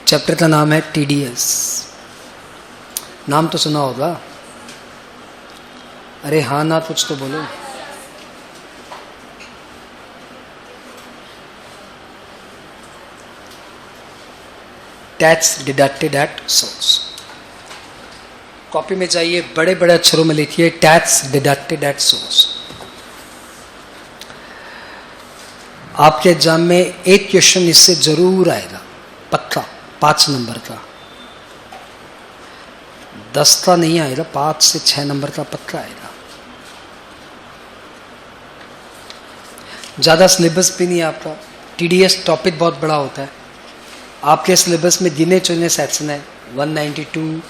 Chapter का नाम है टीडीएस। नाम तो सुना होगा। अरे हाँ ना कुछ तो बोलो। Tax deducted at source. Copy में जाइए, बड़े बड़े अक्षरों में लिखिए टैक्स डिडक्टेड एट सोर्स। आपके एग्जाम में एक क्वेश्चन इससे जरूर आएगा, पक्का, 5 नंबर का। 10 का नहीं आएगा, 5 से 6 नंबर का पक्का आएगा। ज्यादा सिलेबस भी नहीं है आपका। टीडीएस टॉपिक बहुत बड़ा होता है। आपके सिलेबस में गिने चुने सेक्शन है 192,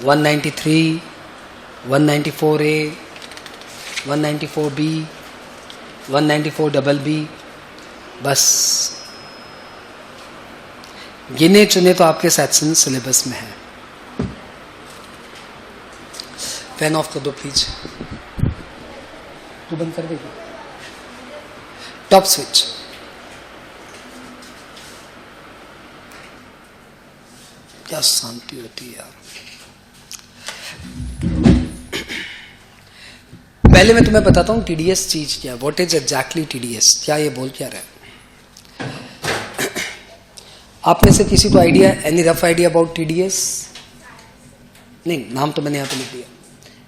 193, 194A, 194B, 194BB। बस गिने चुने तो आपके सेक्शन सिलेबस में है। फैन ऑफ कर दो प्लीज। तू बंद कर देगा। Top switch. क्या शांति होती है यार। पहले मैं तुम्हें बताता हूं टीडीएस चीज क्या है। व्हाट इज एग्जैक्टली टीडीएस, क्या ये बोल क्या रहा है। आप में से किसी को idea, any rough idea about TDS? नहीं, नाम तो मैंने यहां पे लिख दिया।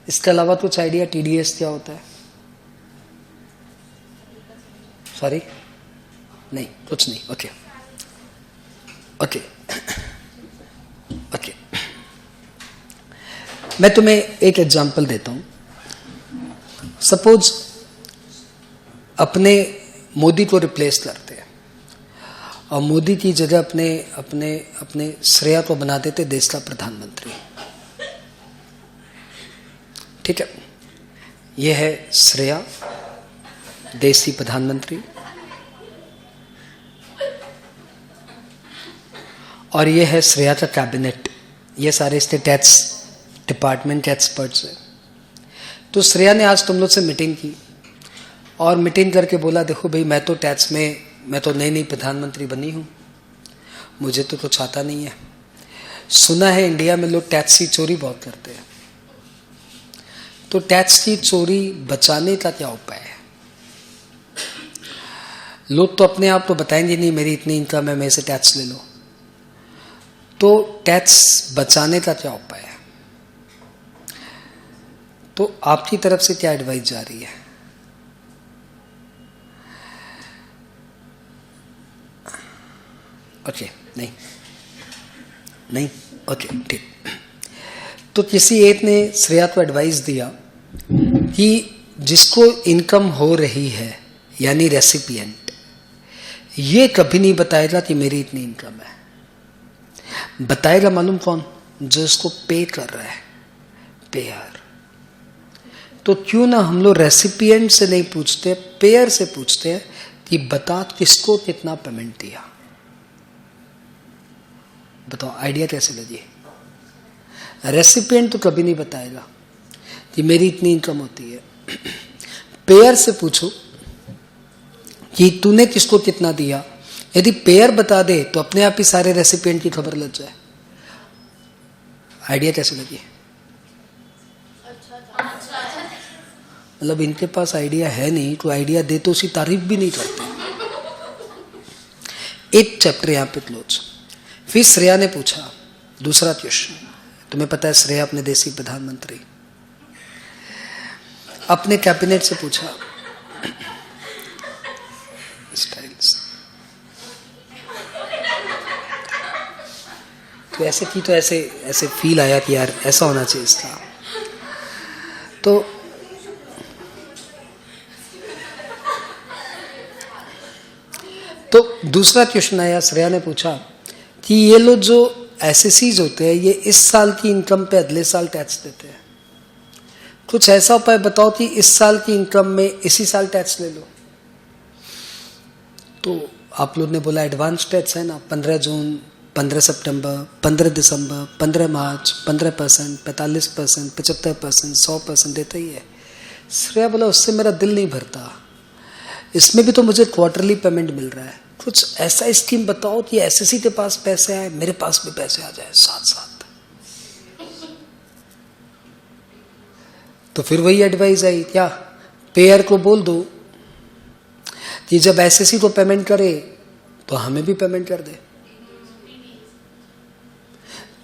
इसके अलावा कुछ आइडिया टीडीएस क्या होता है? सॉरी, नहीं, कुछ नहीं। ओके ओके ओके, मैं तुम्हें एक एग्जांपल देता हूं। सपोज अपने मोदी को रिप्लेस करते हैं और मोदी की जगह अपने अपने अपने श्रेया को बना देते देश का प्रधानमंत्री। ठीक है, यह है श्रेया, देश की प्रधानमंत्री, और यह है श्रेया का कैबिनेट। ये सारे इसके टैक्स डिपार्टमेंट के एक्सपर्ट्स हैं। तो श्रेया ने आज तुम लोग से मीटिंग की और मीटिंग करके बोला, देखो भाई, मैं तो टैक्स में, मैं तो नई नई प्रधानमंत्री बनी हूं, मुझे तो कुछ आता नहीं है। सुना है इंडिया में लोग टैक्स की चोरी बहुत करते हैं। तो टैक्स की चोरी बचाने का क्या उपाय है? लोग तो अपने आप तो बताएंगे नहीं मेरी इतनी इनकम है, मेरे से टैक्स ले लो। तो टैक्स बचाने का क्या उपाय है? तो आपकी तरफ से क्या एडवाइस जा रही है? ओके, नहीं, ओके, ठीक। तो किसी एक ने श्रेया को एडवाइस दिया कि जिसको इनकम हो रही है, यानी रेसिपिएंट, ये कभी नहीं बताएगा कि मेरी इतनी इनकम है। बताएगा मालूम कौन? जो इसको पे कर रहा है, पेयर। तो क्यों ना हम लोग रेसिपिएंट से नहीं पूछते, पेयर से पूछते हैं कि बता किसको कितना पेमेंट दिया। बताओ आइडिया कैसे लगी? रेसिपिएंट तो कभी नहीं बताएगा कि मेरी इतनी इनकम होती है। पेयर से पूछो कि तूने किसको कितना दिया। यदि पेयर बता दे तो अपने आप ही सारे रेसिपिएंट की खबर लग जाए। आइडिया कैसे लगी? मतलब इनके पास आइडिया है नहीं, तो आइडिया दे तो उसकी तारीफ भी नहीं करते। एक चैप्टर यहां पे क्लोज। फिर श्रेया ने पूछा दूसरा क्वेश्चन। तुम्हें पता है श्रेया अपने देश की प्रधानमंत्री, अपने कैबिनेट से पूछा स्टाइल्स। तो ऐसे की तो ऐसे फील आया कि यार ऐसा होना चाहिए इसका। तो दूसरा क्वेश्चन आया, श्रेया ने पूछा कि ये लोग जो एसएससीज होते हैं, ये इस साल की इनकम पे अगले साल टैक्स देते हैं। कुछ ऐसा उपाय बताओ कि इस साल की इनकम में इसी साल टैक्स ले लो। तो आप लोग ने बोला एडवांस टैक्स है ना, 15 जून, 15 सितंबर, 15 दिसंबर, 15 मार्च, 15%, 45%, 75%, 100% देता ही है। श्रेया बोला उससे मेरा दिल नहीं भरता, इसमें भी तो मुझे क्वार्टरली पेमेंट मिल रहा है। कुछ ऐसा स्कीम बताओ कि एसएससी के पास पैसे आए, मेरे पास भी पैसे आ जाए साथ साथ। तो फिर वही एडवाइस आई, क्या पेयर को बोल दो कि जब एसएससी को पेमेंट करे तो हमें भी पेमेंट कर दे।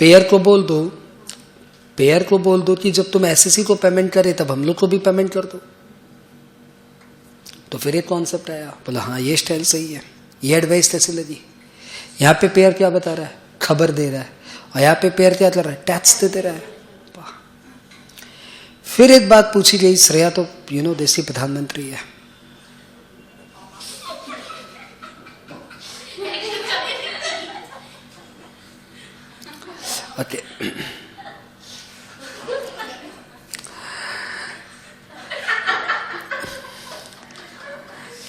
पेयर को बोल दो कि जब तुम एसएससी को पेमेंट करे तब हम लोग को भी पेमेंट कर दो। तो फिर एक कॉन्सेप्ट आया, बोला हाँ ये स्टाइल सही है। ये एडवाइस कैसे लगी? यहाँ पे पेयर क्या बता रहा है, खबर दे रहा है, और यहाँ पे पेयर क्या कर रहा है, टैक्स देते रहा है। फिर एक बात पूछी गई, श्रेया तो देसी प्रधानमंत्री है, ओके।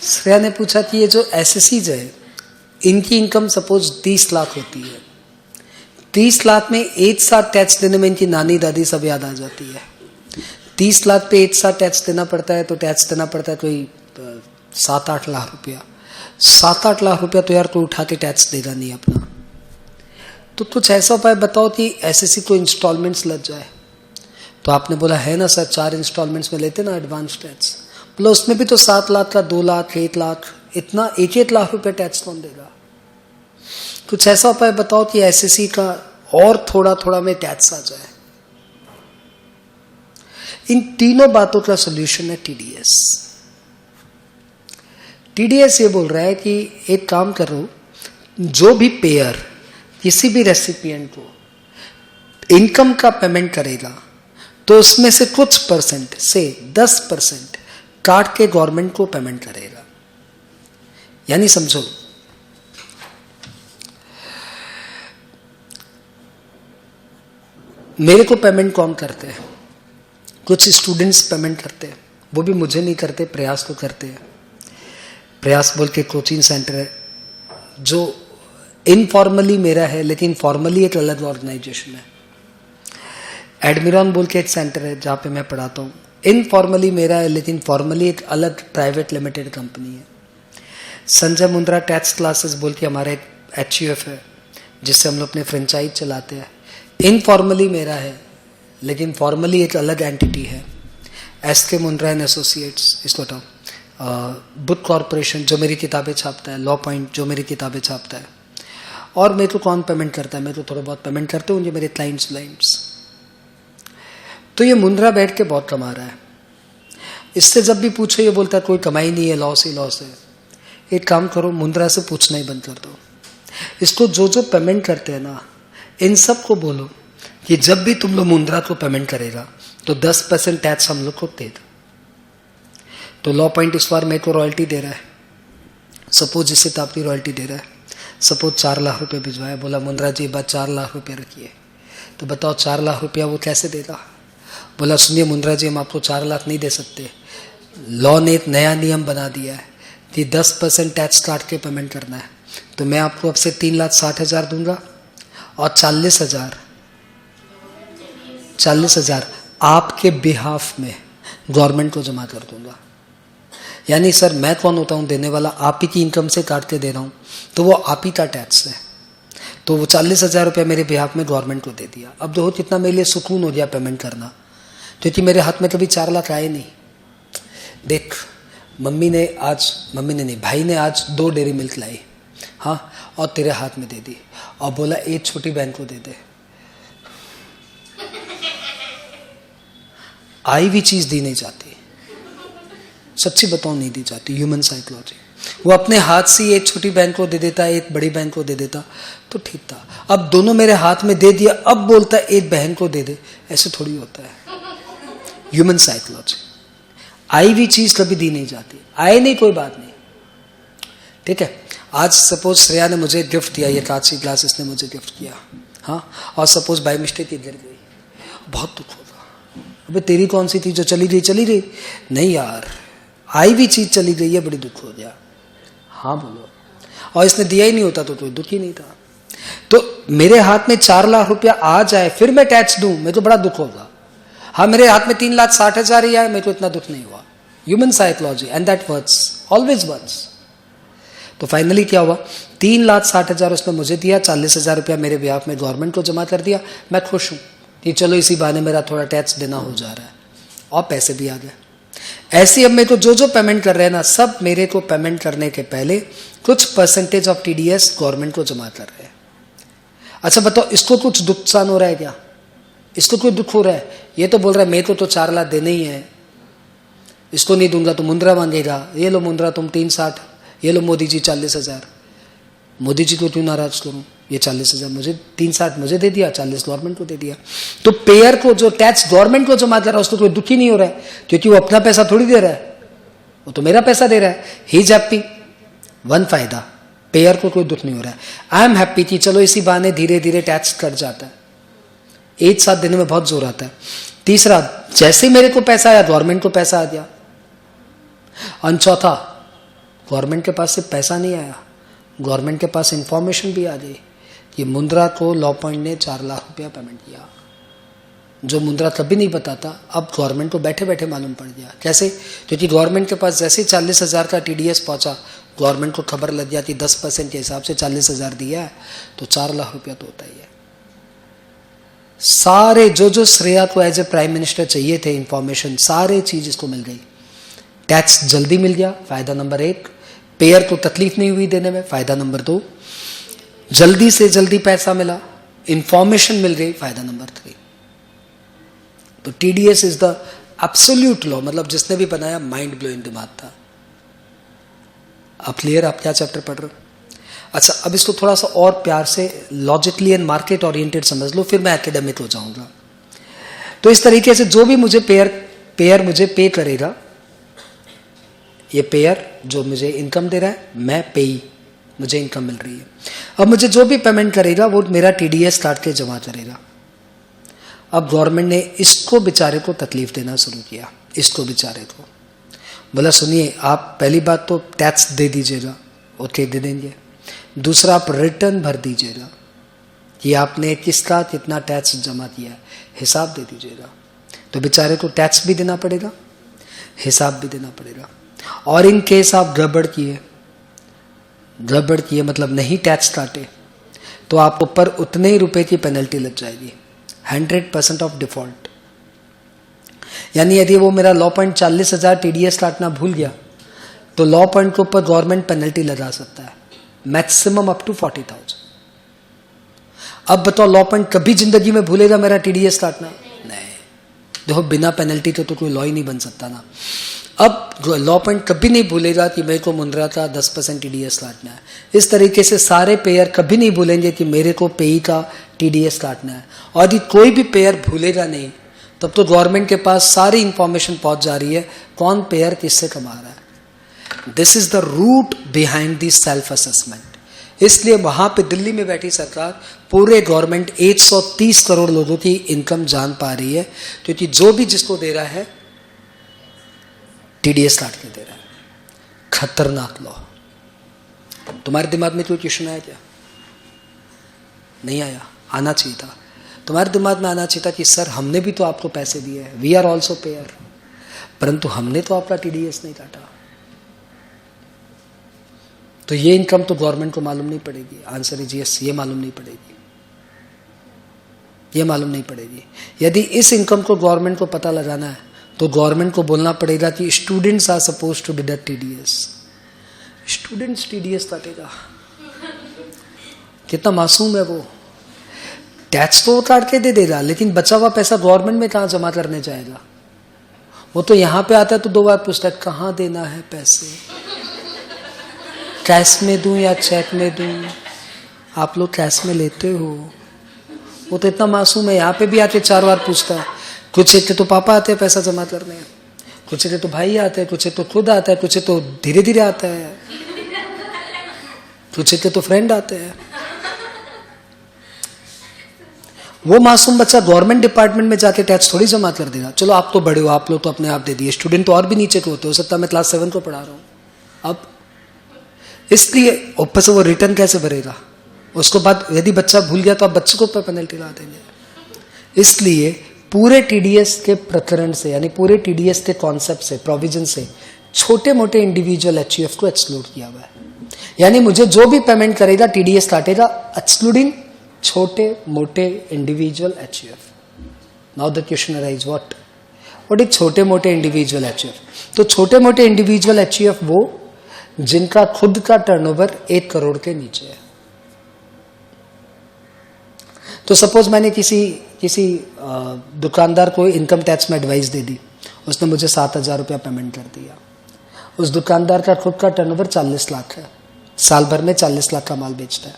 श्रेया ने पूछा कि ये जो एसएससीज है इनकी इनकम सपोज 30 लाख होती है, 30 लाख में एक साथ टैक्स देने में इनकी नानी दादी सब याद आ जाती है। 30 लाख पे एक साथ टैक्स देना पड़ता है, तो टैक्स देना पड़ता है कोई 7-8 लाख रुपया। 7-8 लाख रुपया तो यार कोई उठा के टैक्स देगा नहीं अपना। तो कुछ ऐसा उपाय बताओ कि एसएससी को इंस्टॉलमेंट्स लग जाए। तो आपने बोला है ना सर, 4 इंस्टॉलमेंट्स में लेते ना एडवांस टैक्स। बोला उसमें भी तो 7 लाख का 2 लाख 1 लाख, इतना 1-1 लाख रुपए टैक्स कौन देगा? कुछ ऐसा उपाय बताओ कि एसएससी का और थोड़ा थोड़ा में टैक्स आ जाए। इन तीनों बातों का सोल्यूशन है टीडीएस। टीडीएस ये बोल रहा है कि एक काम करो, जो भी पेयर किसी भी रेसिपिएंट को इनकम का पेमेंट करेगा तो उसमें से कुछ परसेंट से 10% काट के गवर्नमेंट को पेमेंट करेगा। यानी समझो, मेरे को पेमेंट कौन करते हैं? कुछ स्टूडेंट्स पेमेंट करते हैं, वो भी मुझे नहीं करते, प्रयास को करते हैं। प्रयास बोल के कोचिंग सेंटर है जो इनफॉर्मली मेरा है, लेकिन फॉर्मली एक अलग ऑर्गेनाइजेशन है। एडमिरॉन बोल के एक सेंटर है जहाँ पे मैं पढ़ाता हूँ, इनफॉर्मली मेरा है, लेकिन फॉर्मली एक अलग प्राइवेट लिमिटेड कंपनी है। संजय मुंद्रा टैक्स क्लासेस बोल के हमारा एक HUF है जिससे हम लोग अपने फ्रेंचाइज चलाते हैं। इनफॉर्मली मेरा है, लेकिन फॉर्मली एक अलग एंटिटी है, SK मुंद्रा एंड एसोसिएट्स। इसको बताओ, बुक कॉर्पोरेशन जो मेरी किताबें छापता है, लॉ पॉइंट जो मेरी किताबें छापता है। और मेरे को कौन पेमेंट करता है? मैं तो थोड़ा बहुत पेमेंट करते हूँ, मेरे क्लाइंट्स। तो ये मुंद्रा बैठ के बहुत कमा रहा है। इससे जब भी पूछो ये बोलता है कोई कमाई नहीं है, लॉस ही लॉस है। एक काम करो, मुंद्रा से पूछना ही बंद कर दो। इसको जो जो पेमेंट करते हैं ना, इन सब को बोलो कि जब भी तुम लोग मुंद्रा को पेमेंट करेगा तो 10% टैक्स हम लोग को दे दो। तो लॉ पॉइंट इस बार मेरे को रॉयल्टी दे रहा है, सपोज इससे तापी रॉयल्टी दे रहा है, सपोज 4 लाख रुपए भिजवाया। बोला मुंद्रा जी बात 4 लाख रुपए रखिए। तो बताओ 4 लाख रुपया वो कैसे देगा? बोला सुनिए मुंद्रा जी, हम आपको 4 लाख नहीं दे सकते। लॉ ने एक नया नियम बना दिया है कि 10% टैक्स काट के पेमेंट करना है। तो मैं आपको अब से 3,60,000 दूंगा और 40,000 आपके बिहाफ में गवर्नमेंट को जमा कर दूंगा। यानी सर मैं कौन होता हूं देने वाला? आप ही की इनकम से काट के दे रहा हूं, तो वो आप ही का टैक्स है। तो वो 40,000 रुपया मेरे बिहाफ में गवर्नमेंट को दे दिया। अब देखो कितना मेरे लिए सुकून हो गया पेमेंट करना, क्योंकि मेरे हाथ में कभी 4 लाख आए नहीं। देख भाई ने आज 2 डेयरी मिल्क लाई, हाँ, और तेरे हाथ में दे दी और बोला एक छोटी बहन को दे दे। आई हुई चीज दी नहीं जाती, सच्ची बताओ नहीं दी जाती। ह्यूमन साइकोलॉजी, वो अपने हाथ से एक छोटी बहन को दे देता, एक बड़ी बहन को दे देता तो ठीक था। अब दोनों मेरे हाथ में दे दिया, अब बोलता है एक बहन को दे दे। ऐसे थोड़ी होता है। ह्यूमन साइकोलॉजी, आई हुई चीज कभी दी नहीं जाती। आए नहीं कोई बात नहीं, ठीक है। आज सपोज श्रेया ने मुझे गिफ्ट दिया, ये कांच की ग्लास इसने मुझे गिफ्ट किया, हाँ, और सपोज बाय मिस्टेक गिर गई, बहुत दुख होगा। अबे तेरी कौन सी थी जो चली गई? नहीं यार, आई भी चीज चली गई है, बड़ी दुख हो गया। हाँ बोलो। और इसने दिया ही नहीं होता तो कोई दुख ही नहीं था। तो मेरे हाथ में 4 लाख रुपया आ जाए फिर मैं टैक्स दूं, मेरे को बड़ा दुख होगा। हाँ, मेरे हाथ में 3,60,000 ही आए, मेरे को इतना दुख नहीं हुआ। Human psychology, and that works, always works. तो फाइनली क्या हुआ, 3,60,000 उसने मुझे दिया, 40,000 रुपया मेरे ब्याह में गवर्नमेंट को जमा कर दिया। मैं खुश हूँ कि चलो इसी बहाने मेरा थोड़ा टैक्स देना हो जा रहा है और पैसे भी आ गए। ऐसे अब मेरे को जो जो पेमेंट कर रहे हैं ना, सब मेरे को पेमेंट करने के पहले कुछ परसेंटेज ऑफ टीडीएस गवर्नमेंट को जमा कर रहे हैं। अच्छा बताओ, इसको कुछ नुकसान हो रहा है क्या? इसको कोई दुख हो रहा है? ये तो बोल रहा है मेरे को तो 4 लाख देने ही है, इसको नहीं दूंगा तो मुंद्रा मांगेगा, ये लो मुंद्रा तुम 360, ये लो मोदी जी 40,000। मोदी जी को क्यों नाराज करूं? ये 40,000 मुझे, 360 मुझे दे दिया, 40 गवर्नमेंट को दे दिया। तो पेयर को जो टैक्स गवर्नमेंट को जमा कर रहा है उसको कोई दुख ही नहीं हो रहा है, क्योंकि वो अपना पैसा थोड़ी दे रहा है, वो तो मेरा पैसा दे रहा है। ही इज हैप्पी, वन फायदा, पेयर को कोई दुख नहीं हो रहा है। आई एम हैप्पी कि चलो इसी बहाने धीरे धीरे टैक्स कट जाता है, एक साथ देने में बहुत जोर आता है। तीसरा, जैसे मेरे को पैसा आया गवर्नमेंट को पैसा आ गया। और चौथा, गवर्नमेंट के पास सिर्फ पैसा नहीं आया, गवर्नमेंट के पास इंफॉर्मेशन भी आ गई कि मुंद्रा को लॉ पॉइंट ने 4 लाख रुपया पेमेंट किया, जो मुंद्रा कभी नहीं बताता, अब गवर्नमेंट को बैठे बैठे मालूम पड़ गया। कैसे? क्योंकि गवर्नमेंट के पास जैसे 40,000 का टीडीएस पहुंचा, गवर्नमेंट को खबर लग गया कि 10% के हिसाब से 40,000 दिया है तो 4 लाख रुपया तो होता ही है। सारे जो श्रेया को एज ए प्राइम मिनिस्टर चाहिए थे इंफॉर्मेशन, सारे चीज इसको मिल गई। टैक्स जल्दी मिल गया, फायदा नंबर 1। पेयर को तकलीफ नहीं हुई देने में, फायदा नंबर 2। जल्दी से जल्दी पैसा मिला, इंफॉर्मेशन मिल गई, फायदा नंबर 3। तो TDS is the absolute law, मतलब जिसने भी बनाया माइंड ब्लोइंग दिमाग था। अब क्लियर, आप क्या चैप्टर पढ़ रहे हो? अच्छा, अब इसको थोड़ा सा और प्यार से लॉजिकली एंड मार्केट ओरिएंटेड समझ लो, फिर मैं एकेडमिक हो जाऊंगा। तो इस तरीके से जो भी मुझे पेयर मुझे पे करेगा, ये पेयर जो मुझे इनकम दे रहा है, मैं पेई, मुझे इनकम मिल रही है। अब मुझे जो भी पेमेंट करेगा वो मेरा टीडीएस काट के जमा करेगा। अब गवर्नमेंट ने इसको बेचारे को तकलीफ देना शुरू किया, इसको बेचारे को बोला सुनिए, आप पहली बात तो टैक्स दे दीजिएगा, ओके दे देंगे। दूसरा, आप रिटर्न भर दीजिएगा कि आपने किसका कितना टैक्स जमा किया है, हिसाब दे दीजिएगा। तो बेचारे को टैक्स भी देना पड़ेगा, हिसाब भी देना पड़ेगा। और इन केस आप गड़बड़ किए मतलब नहीं टैक्स काटे, तो आप ऊपर उतने ही रुपए की पेनल्टी लग जाएगी, 100% ऑफ डिफॉल्ट। यानी यदि वो मेरा लॉ पॉइंट 40,000 टीडीएस काटना भूल गया तो लॉ पॉइंट के ऊपर गवर्नमेंट पेनल्टी लगा सकता है, मैक्सिमम अप टू 40,000। अब बताओ, लॉ पॉइंट कभी जिंदगी में भूलेगा मेरा टीडीएस काटना? नहीं। देखो, बिना पेनल्टी के तो कोई लॉ ही नहीं बन सकता ना। अब लॉ पॉइंट कभी नहीं भूलेगा कि मेरे को मुंद्रा का 10% टीडीएस काटना है। इस तरीके से सारे पेयर कभी नहीं भूलेंगे कि मेरे को पेई का टीडीएस काटना है। और यदि कोई भी पेयर भूलेगा नहीं, तब तो गवर्नमेंट के पास सारी इंफॉर्मेशन पहुंच जा रही है कौन पेयर किससे कमा रहा है। This is the root behind the self assessment. इसलिए वहां पे दिल्ली में बैठी सरकार पूरे गवर्नमेंट 130 करोड़ लोगों की इनकम जान पा रही है, क्योंकि जो भी जिसको दे रहा है टीडीएस काट के दे रहा है। खतरनाक लॉ। तुम्हारे दिमाग में कोई क्वेश्चन आया क्या? नहीं आया? आना चाहिए था। तुम्हारे दिमाग में आना चाहिए था कि सर हमने भी तो आपको पैसे दिए हैं, वी आर ऑल्सो पेयर, परंतु हमने तो आपका टीडीएस नहीं काटा। तो ये इनकम तो गवर्नमेंट को मालूम नहीं पड़ेगी। आंसर इज यस, ये मालूम नहीं पड़ेगी, ये मालूम नहीं पड़ेगी। यदि इस इनकम को गवर्नमेंट को पता लगाना है तो गवर्नमेंट को बोलना पड़ेगा कि students are suppose to deduct TDS. Students TDS काटेगा? कितना मासूम है वो। टैक्स तो काट के दे देगा, लेकिन बचा हुआ पैसा गवर्नमेंट में कहां जमा करने जाएगा? वो तो यहां पे आता है तो 2 बार पूछता है कहां देना है पैसे, कैश में दूं या चेक में दूं? आप लोग कैश में लेते हो? वो तो इतना मासूम है, यहाँ पे भी आके 4 बार पूछता है। कुछ एक तो पापा आते हैं पैसा जमा करने, कुछ एक तो भाई आते हैं, कुछ एक तो खुद आता है, कुछ एक तो धीरे धीरे आता है, कुछ एक तो फ्रेंड आते हैं। वो मासूम बच्चा गवर्नमेंट डिपार्टमेंट में जाके टैक्स थोड़ी जमा कर देगा। चलो आप तो बड़े हो, आप लोग तो अपने आप दे दिए, स्टूडेंट तो और भी नीचे के होते हो सकता है मैं क्लास 7 को पढ़ा रहा हूं। अब इसलिए ऊपर से वो रिटर्न कैसे भरेगा? उसको बाद यदि बच्चा भूल गया तो आप बच्चे को ऊपर पेनल्टी ला देंगे। इसलिए पूरे टीडीएस के प्रकरण से, यानी पूरे टीडीएस के कॉन्सेप्ट से, प्रोविजन से छोटे मोटे इंडिविजुअल एचयूएफ को एक्सक्लूड किया हुआ है, यानी मुझे जो भी पेमेंट करेगा टीडीएस काटेगा एक्सक्लूडिंग छोटे मोटे individual HUF. Now the question arise what is छोटे मोटे इंडिविजुअल एचयूएफ? तो छोटे मोटे इंडिविजुअल एचयूएफ वो जिनका खुद का टर्नओवर 1 करोड़ के नीचे है. तो सपोज मैंने किसी दुकानदार को इनकम टैक्स में एडवाइस दे दी, उसने मुझे 7,000 रुपया पेमेंट कर दिया. उस दुकानदार का खुद का टर्नओवर 40 लाख है, साल भर में 40 लाख का माल बेचता है.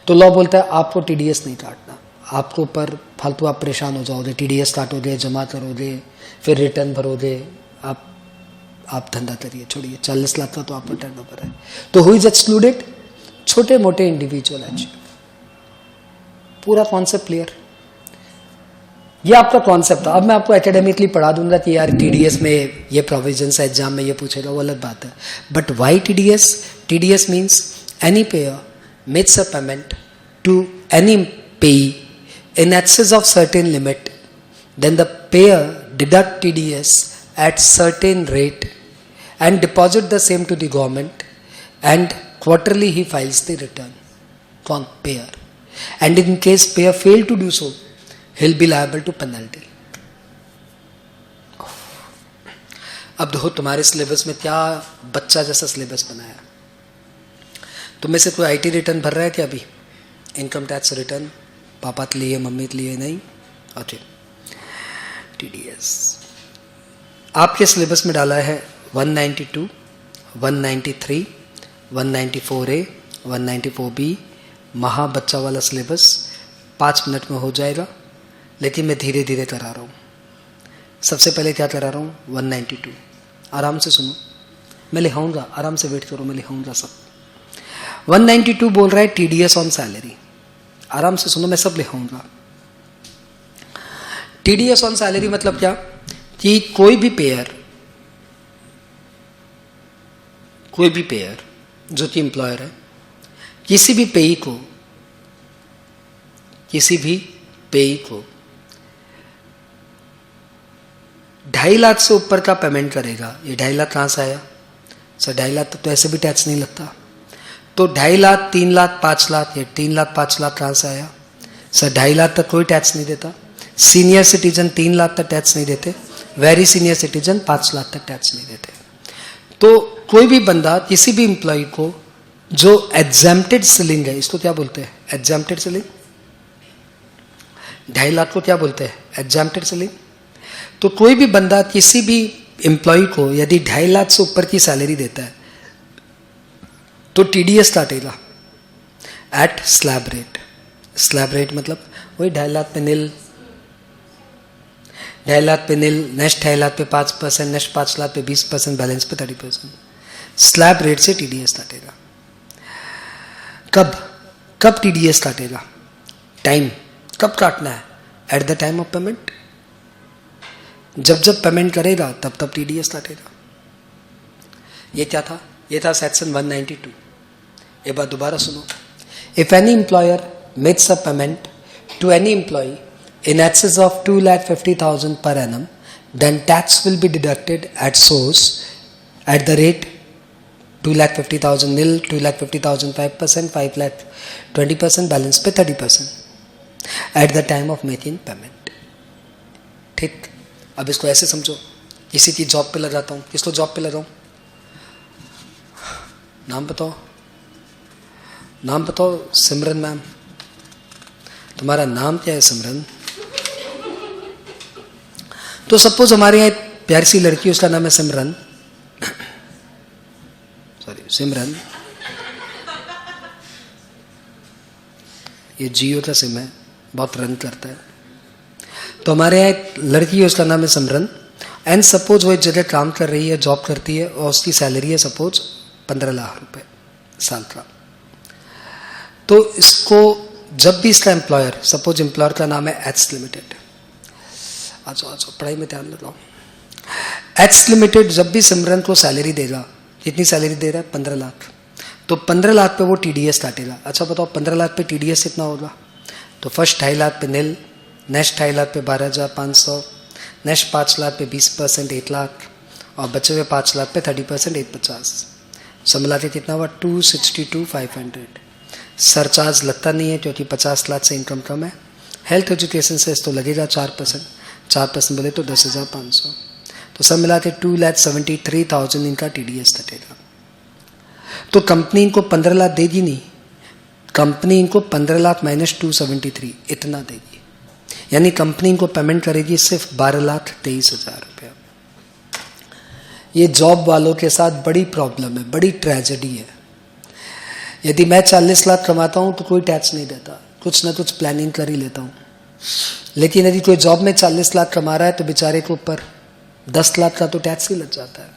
तो लॉ बोलता है आपको टीडीएस नहीं काटना, आपको ऊपर फालतू आप परेशान हो जाओगे, टीडीएस काटोगे, जमा करोगे, फिर रिटर्न भरोगे, आप धंधा करिए, छोड़िए. 40 लाख का तो आपका टर्नओवर है. तो हु इज एक्सक्लूडेड? छोटे मोटे इंडिविजुअल एचयूएफ. पूरा कॉन्सेप्ट क्लियर? ये आपका कॉन्सेप्ट था. अब मैं आपको एकेडमिकली पढ़ा दूंगा कि यार टीडीएस में ये प्रोविजंस है, एग्जाम में ये पूछेगा, वो अलग बात है. But why TDS? TDS means any payer makes a payment to any payee in excess of certain limit, then the payer deduct TDS at certain rate and deposit the same to the government, and quarterly he files the return. Kौन? Payer. And in case payer fail to do so, he'll be liable to penalty. अब देखो तुम्हारे syllabus में क्या बच्चा जैसा syllabus बनाया. तुम में से कोई आईटी रिटर्न भर रहा है क्या अभी? इनकम टैक्स रिटर्न पापा के लिए, मम्मी के लिए नहीं? ओके. टीडीएस आपके सिलेबस में डाला है 192, 193, 194A, 194B. महा बच्चा वाला सिलेबस 5 मिनट में हो जाएगा, लेकिन मैं धीरे धीरे करा रहा हूँ. सबसे पहले क्या करा रहा हूँ? 192. आराम से सुनो, मैं लिखाऊंगा, आराम से वेट करो, मैं लिखाऊंगा सब. 192 बोल रहा है टीडीएस ऑन सैलरी. आराम से सुनो, मैं सब लिखाऊंगा. टीडीएस ऑन सैलरी मतलब क्या? कि कोई भी पेयर जो कि एम्प्लॉयर है, किसी भी पेई को 2.5 लाख से ऊपर का पेमेंट करेगा. ये 2.5 लाख कहां से आया? सर 2.5 लाख तो ऐसे भी टैक्स नहीं लगता. तो 2.5 लाख, 3 लाख, 5 लाख, ये 3 लाख 5 लाख कहां से आया? सर 2.5 लाख तक कोई टैक्स नहीं देता. सीनियर सिटीजन 3 लाख तक टैक्स नहीं देते, वेरी सीनियर सिटीजन 5 लाख तक टैक्स नहीं देते. तो कोई भी बंदा, किसी भी एम्प्लॉय को जो एग्जेम्प्टेड सीलिंग है, इसको क्या बोलते हैं? Exempted ceiling. 2.5 लाख को क्या बोलते हैं? Exempted ceiling. तो कोई भी बंदा किसी भी एम्प्लॉय को यदि 2.5 लाख से ऊपर की सैलरी देता है तो टीडीएस काटेगा at slab rate. Slab rate मतलब वही 2.5 लाख पे नील, 2.5 लाख पे नील, नेक्स्ट 2.5 लाख पे 5%, नेक्स्ट 5 लाख पे 20%, बैलेंस पे 30%. स्लैब रेट से टीडीएस काटेगा. कब टीडीएस काटेगा? टाइम कब काटना है? Eight the time of payment. जब पेमेंट करेगा तब टीडीएस काटेगा. ये क्या था? ये था सेक्शन 192. एक बार दोबारा सुनो. If any employer makes a payment to any employee in excess of 2,50,000 per annum, then tax will be deducted at source at the rate 2,50,000 nil, 2,50,000 5%, 5 lakh 20%, balance पे 30% at the time of making payment. ठीक. अब इसको ऐसे समझो, किसी की job पे लगाता हूँ. किसको जॉब पे लगाऊँ? नाम बताओ. सिमरन मैम. तुम्हारा नाम क्या है? सिमरन. तो सपोज हमारे यहाँ एक प्यारी सी लड़की, उसका नाम है सिमरन. ये जियो का सिम है, बहुत रन करता है. तो हमारे यहाँ एक लड़की है, उसका नाम है सिमरन. एंड सपोज वो एक जगह काम कर रही है, जॉब करती है, और उसकी सैलरी है सपोज 15 लाख रुपए साल का. तो इसको जब भी इसका एम्प्लॉयर, सपोज एम्प्लॉयर का नाम है एच लिमिटेड. आज पढ़ाई में ध्यान लगाओ. एच लिमिटेड जब भी सिमरन को सैलरी देगा, कितनी सैलरी दे रहा है? 15 लाख. तो 15 लाख पे वो टीडीएस काटेगा. अच्छा बताओ 15 लाख पे टीडीएस कितना होगा? तो फर्स्ट 2.5 लाख पे नील, नेक्स्ट 2.5 लाख पे 12,500, नेक्स्ट 5 लाख पे 20% 1 लाख, और बचे हुए 5 लाख पे 30% 850, सब मिला के कितना हुआ 262,500। सरचार्ज लगता नहीं है क्योंकि 50 लाख से इनकम कम है। हेल्थ एजुकेशन से तो लगेगा 4% बोले तो 10,500, तो सब मिला के 2,73,000 इनका TDS कटेगा। तो कंपनी इनको 15 लाख देगी नहीं, कंपनी इनको 15 लाख माइनस 273 इतना देगी, यानी कंपनी इनको पेमेंट करेगी सिर्फ 12,23,000 रुपया। ये जॉब वालों के साथ बड़ी प्रॉब्लम है, बड़ी ट्रेजेडी है। यदि मैं 40 लाख कमाता हूं तो कोई टैक्स नहीं देता, कुछ ना कुछ प्लानिंग कर ही लेता हूं। लेकिन यदि कोई जॉब में 40 लाख कमा रहा है तो बेचारे के ऊपर 10 लाख का तो टैक्स ही लग जाता है।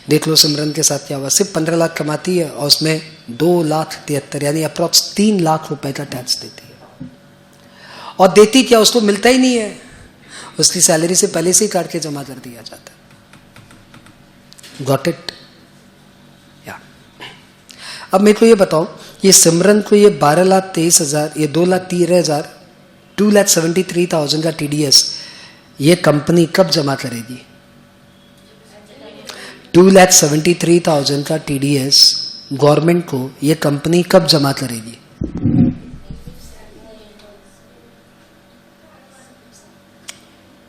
देख लो सिमरन के साथ क्या हुआ, सिर्फ 15 लाख कमाती है और उसमें 2,73,000 यानी अप्रॉक्स 3 लाख रुपए का टैक्स देती है। और देती क्या, उसको मिलता ही नहीं है, उसकी सैलरी से पहले से ही काट के जमा कर दिया जाता है। Got it? या अब मेरे को ये बताओ, ये सिमरन को ये 12,23,000, ये 2,13,000, 2,73,000 का TDS ये कंपनी कब जमा करेगी? 2,73,000 का TDS गवर्नमेंट को ये कंपनी कब जमा करेगी?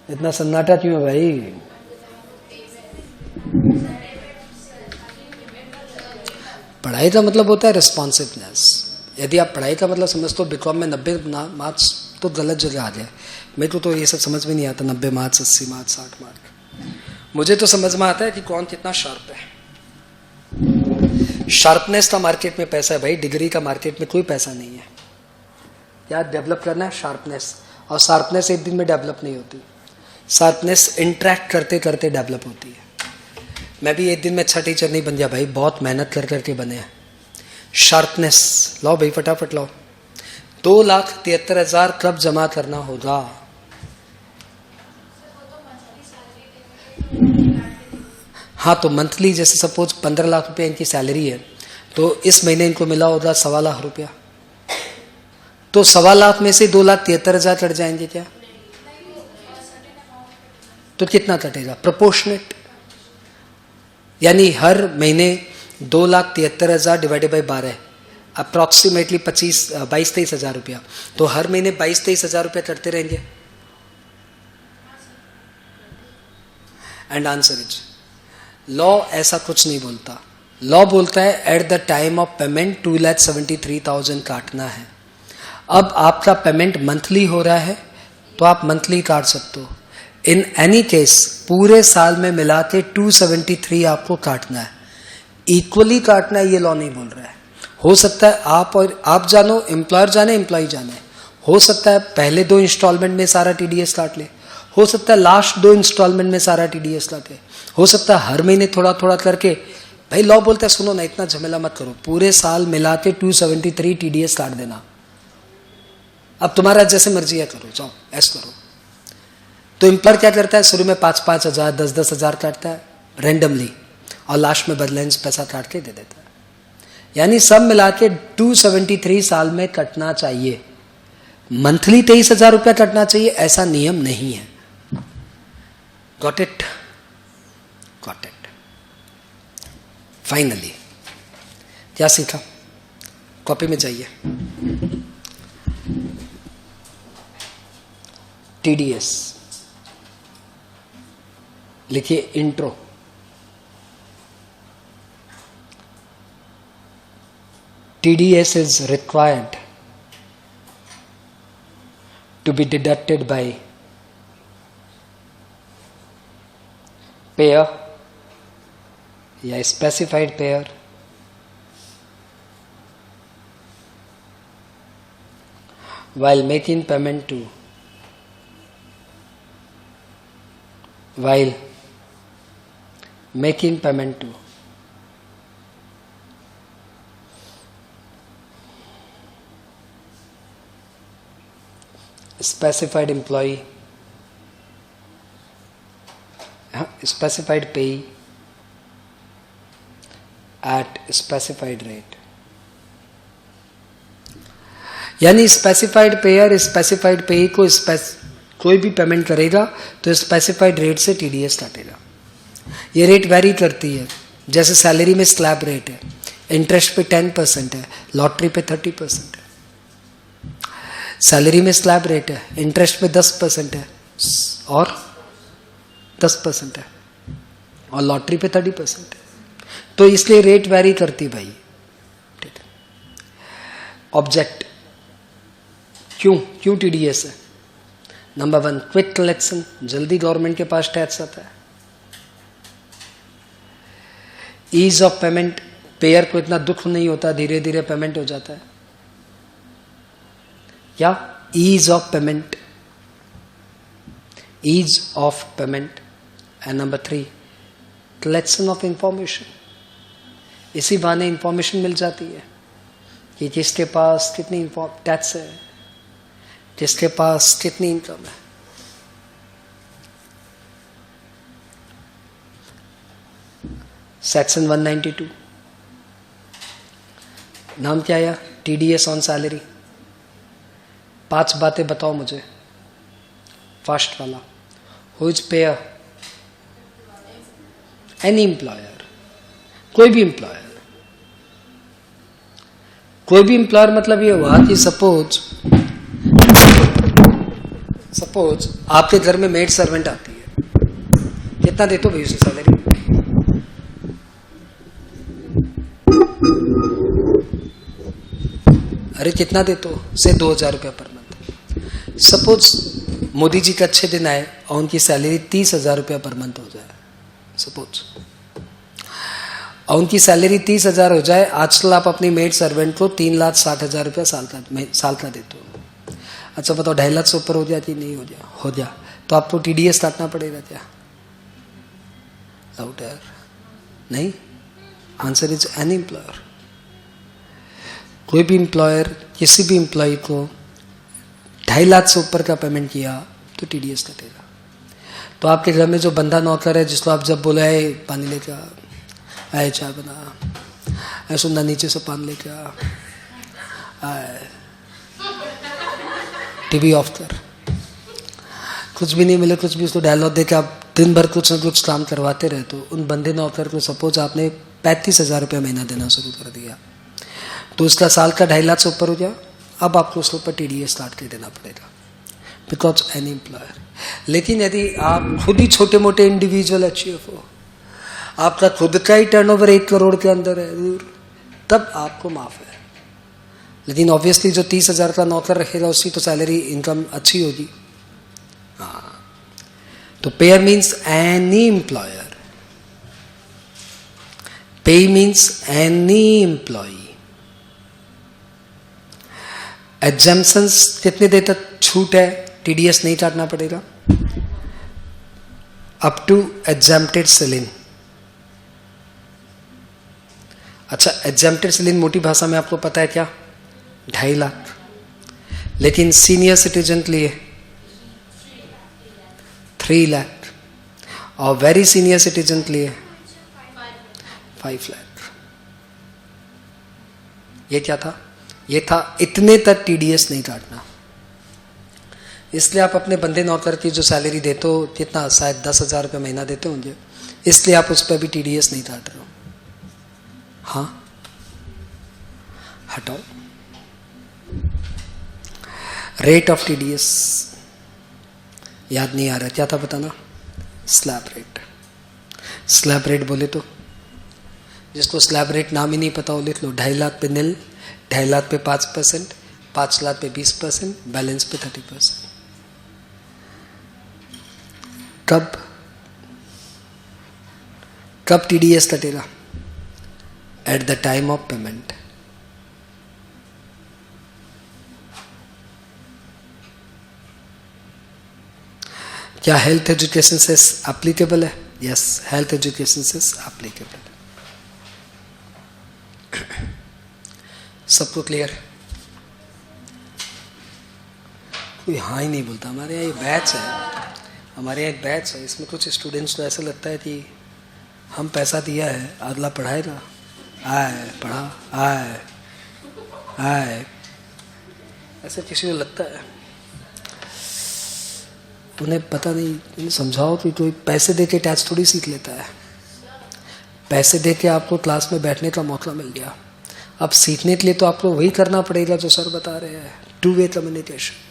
इतना सन्नाटा क्यों है भाई? पढ़ाई का मतलब होता है रिस्पॉन्सिवनेस। यदि आप पढ़ाई का मतलब समझते हो बीकॉम में 90 मार्क्स, तो गलत जगह आ गया। मेरे को तो ये सब समझ में नहीं आता, 90 मार्क्स, 80 मार्क्स, 60 मार्क्स। मुझे तो समझ में आता है कि कौन कितना शार्प है। शार्पनेस का मार्केट में पैसा है भाई, डिग्री का मार्केट में कोई पैसा नहीं है। क्या डेवलप करना है? शार्पनेस। और शार्पनेस एक दिन में डेवलप नहीं होती, शार्पनेस इंटरेक्ट करते करते डेवलप होती है। मैं भी एक दिन में अच्छा टीचर नहीं बन गया भाई, बहुत मेहनत कर करके बने हैं। शार्पनेस लाओ भाई, फटाफट लाओ। 2,73,000 कब जमा करना होगा? हाँ, तो मंथली जैसे सपोज 15 लाख रुपया इनकी सैलरी है, तो इस महीने इनको मिला होगा 1.25 लाख रुपया, तो 1.25 लाख में से 2,73,000 कट जाएंगे क्या? तो कितना कटेगा? प्रोपोर्शनेट, यानी हर महीने 2,73,000 डिवाइडेड बाई 12, अप्रॉक्सीमेटली 22-23 रुपया, तो हर महीने 22-23 रुपया करते रहेंगे। एंड आंसर इज, लॉ ऐसा कुछ नहीं बोलता। लॉ बोलता है eight the time of payment 2,73,000 काटना है। अब आपका पेमेंट मंथली हो रहा है तो आप मंथली काट सकते हो। इन एनी केस पूरे साल में मिला के 273 आपको काटना है, इक्वली काटना है, ये लॉ नहीं बोल रहा है। हो सकता है आप जानो, एम्प्लॉयर जाने, एम्प्लॉय जाने, हो सकता है पहले 2 इंस्टॉलमेंट में सारा TDS काट ले, हो सकता है लास्ट 2 इंस्टॉलमेंट में सारा TDS काट ले, हो सकता है हर महीने थोड़ा थोड़ा करके। भाई लॉ बोलता है सुनो ना, इतना झमेला मत करो, पूरे साल मिला के 273 TDS काट देना। अब तुम्हारा जैसे मर्जी है, करो, जाओ ऐसा करो। तो एम्प्लॉयर क्या करता है, शुरू में 5-5 हजार, 10-10 हजार काटता है रेंडमली, और लास्ट में बैलेंस पैसा काट के दे देता है। यानी सब मिला के 273 साल में कटना चाहिए। मंथली 23,000 रुपया कटना चाहिए, ऐसा नियम नहीं है। Got it? Got it. Finally क्या सीखा? कॉपी में जाइए, TDS लिखिए, intro. TDS is required to be deducted by payer या specified payer while making payment to specified employee, specified payee at specified rate। यानी स्पेसिफाइड पेयर स्पेसिफाइड पेई को कोई भी पेमेंट करेगा तो स्पेसिफाइड रेट से TDS काटेगा। ये रेट वैरी करती है। जैसे सैलरी में स्लैब रेट है, इंटरेस्ट पे 10% है, लॉटरी पे 30% है। सैलरी में स्लैब रेट है, इंटरेस्ट पे 10% है और 10% है, और लॉटरी पे 30% है। तो इसलिए रेट वैरी करती भाई। ठीक है। ऑब्जेक्ट क्यों टीडीएस है? नंबर 1 क्विक कलेक्शन, जल्दी गवर्नमेंट के पास टैक्स आता है। ईज ऑफ पेमेंट, पेयर को इतना दुख नहीं होता, धीरे धीरे पेमेंट हो जाता है। या ease of payment, ease of payment. And number 3 collection of information, इसी बहाने इंफॉर्मेशन मिल जाती है कि किसके पास कितनी टैक्स है, किसके पास कितनी इनकम है। सेक्शन 192 नाम क्या आया? TDS on salary. 5 बातें बताओ मुझे। फर्स्ट वाला, who is pair? Any employer, कोई भी एम्प्लॉयर। कोई भी एम्प्लॉयर मतलब ये हुआ कि सपोज आपके घर में मेड सर्वेंट आती है, कितना देते हो भाई उसे सैलरी? अरे कितना देते हो? से 2000 रुपया per month. Suppose Modi ji के अच्छे दिन आए और उनकी सैलरी 30,000 रुपया पर मंथ हो जाए, सपोज, और उनकी सैलरी 30,000 हो जाए। आजकल आप अपनी मेड सर्वेंट को 3,60,000 रुपया साल का देते हो। अच्छा बताओ 2.5 लाख से ऊपर हो गया कि नहीं हो गया? हो गया। तो आपको टीडीएस काटना पड़ेगा क्या? लाउडर नहीं। Answer is any employer. कोई भी एम्प्लॉयर किसी भी एम्प्लॉय को 2.5 लाख से ऊपर का पेमेंट किया तो टीडीएस कटेगा। तो आपके घर में जो बंदा नौकर है, जिसको आप जब बोले पानी लेके आ, आए चाय बना, ऐसा सुनना नीचे से पानी लेके आए, टीवी ऑफ कर, कुछ भी नहीं मिले, कुछ भी उसको डायलॉग दे के आप दिन भर कुछ ना कुछ काम करवाते रहे, तो उन बंदे नौकर को सपोज आपने 35,000 रुपया महीना देना शुरू कर दिया, तो उसका साल का 2.5 लाख से ऊपर हो गया। अब आपको उसके ऊपर टीडीएस काट के देना पड़ेगा, बिकॉज एनी एम्प्लॉयर। लेकिन यदि आप खुद ही छोटे मोटे इंडिविजुअल एचईएफ हो, आपका खुद का ही टर्नओवर 1 करोड़ के अंदर है, तब आपको माफ है। लेकिन ऑब्वियसली जो 30,000 का नौकर रखेगा उसकी तो सैलरी इनकम अच्छी होगी। हाँ, तो payer means any employer, payee means any employee. Exemptions कितने देर तक छूट है, टीडीएस नहीं काटना पड़ेगा? Up to exempted ceiling. अच्छा, एग्जम्प्टेड सेलिंग मोटी भाषा में आपको पता है क्या? 2.5 लाख। लेकिन सीनियर सिटीजन के लिए 3 लाख, और वेरी सीनियर सिटीजन के लिए 5 लाख। ये क्या था? ये था इतने तक टीडीएस नहीं काटना। इसलिए आप अपने बंदे नौकर की जो सैलरी देते हो, कितना, शायद 10,000 रुपये महीना देते होंगे, इसलिए आप उस पर भी टीडीएस नहीं काट रहे हो। हाँ, हटाओ। रेट ऑफ टीडीएस याद नहीं आ रहा, क्या था बताना? Slab rate. स्लैब रेट बोले तो जिसको स्लैब रेट नाम ही नहीं पता हो लिख लो। 2.5 लाख पे 0, 2.5 लाख पे 5%, 5 लाख पे 20%, बैलेंस पे 30%। कब टीडीएस कटेगा? At the time of payment. क्या हेल्थ एजुकेशन से एप्लीकेबल है? यस, हेल्थ एजुकेशन से एप्लीकेबल। सबको क्लियर? कोई हाँ ही नहीं बोलता। हमारे यहाँ ये बैच है, हमारे यहाँ एक बैच है, इसमें कुछ स्टूडेंट्स को ऐसा लगता है कि हम पैसा दिया है, अगला पढ़ाएगा। आए पढ़ा, आए ऐसे किसी को लगता है। उन्हें पता नहीं, उन्हें समझाओ कि कोई पैसे दे के टैक्स थोड़ी सीख लेता है। पैसे दे के आपको क्लास में बैठने का मौका मिल गया, अब सीखने के लिए तो आपको वही करना पड़ेगा जो सर बता रहे हैं, टू वे कम्युनिकेशन।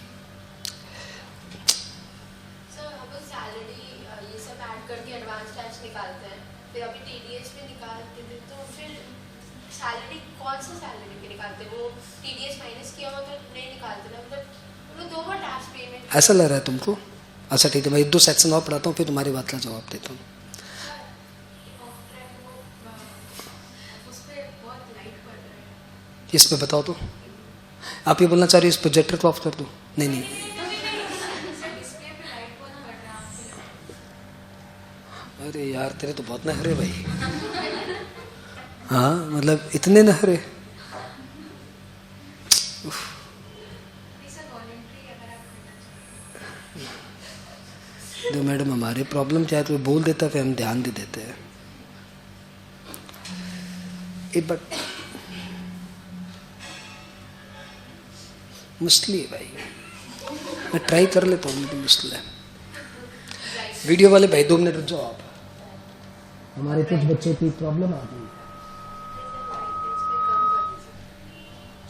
ऐसा लग रहा है तुमको? अच्छा ठीक है, मैं 1-2 सेक्शन और पढ़ाता हूँ, फिर तुम्हारी बात का जवाब देता हूँ। इस पे बताओ तो, आप ये बोलना चाह रही हो इस प्रोजेक्टर को ऑफ कर दो? नहीं नहीं, अरे यार तेरे तो बहुत नखरे भाई। हाँ मतलब इतने नखरे। तो मैडम हमारे प्रॉब्लम क्या है, तो बोल देता फिर हम ध्यान दे देते हैं। एक बार मुश्किल है भाई, मैं ट्राई कर लेता हूँ, मुझे मुश्किल है। वीडियो वाले भाई 2 मिनट रुक जाओ आप, हमारे कुछ बच्चों की प्रॉब्लम आ गई है।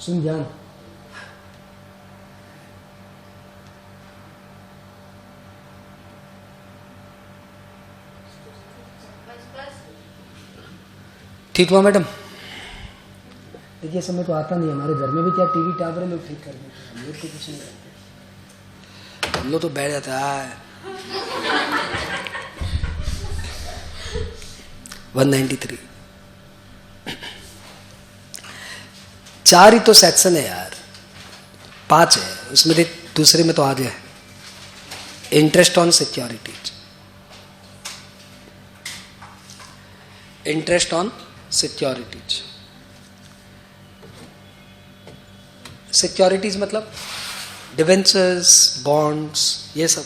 सुन जान, ठीक हुआ मैडम? देखिए समय तो आता नहीं, हमारे घर में भी क्या टीवी टावर लोग ठीक कर देते, हम लोग तो कुछ नहीं करते, हम लोग तो बैठ जाता है। 193 4 ही तो सेक्शन है यार, 5 है उसमें, देख दूसरे में तो आ गया है, interest on securities. Interest on securities, securities मतलब डिवेंचर्स, बॉन्ड्स, ये सब।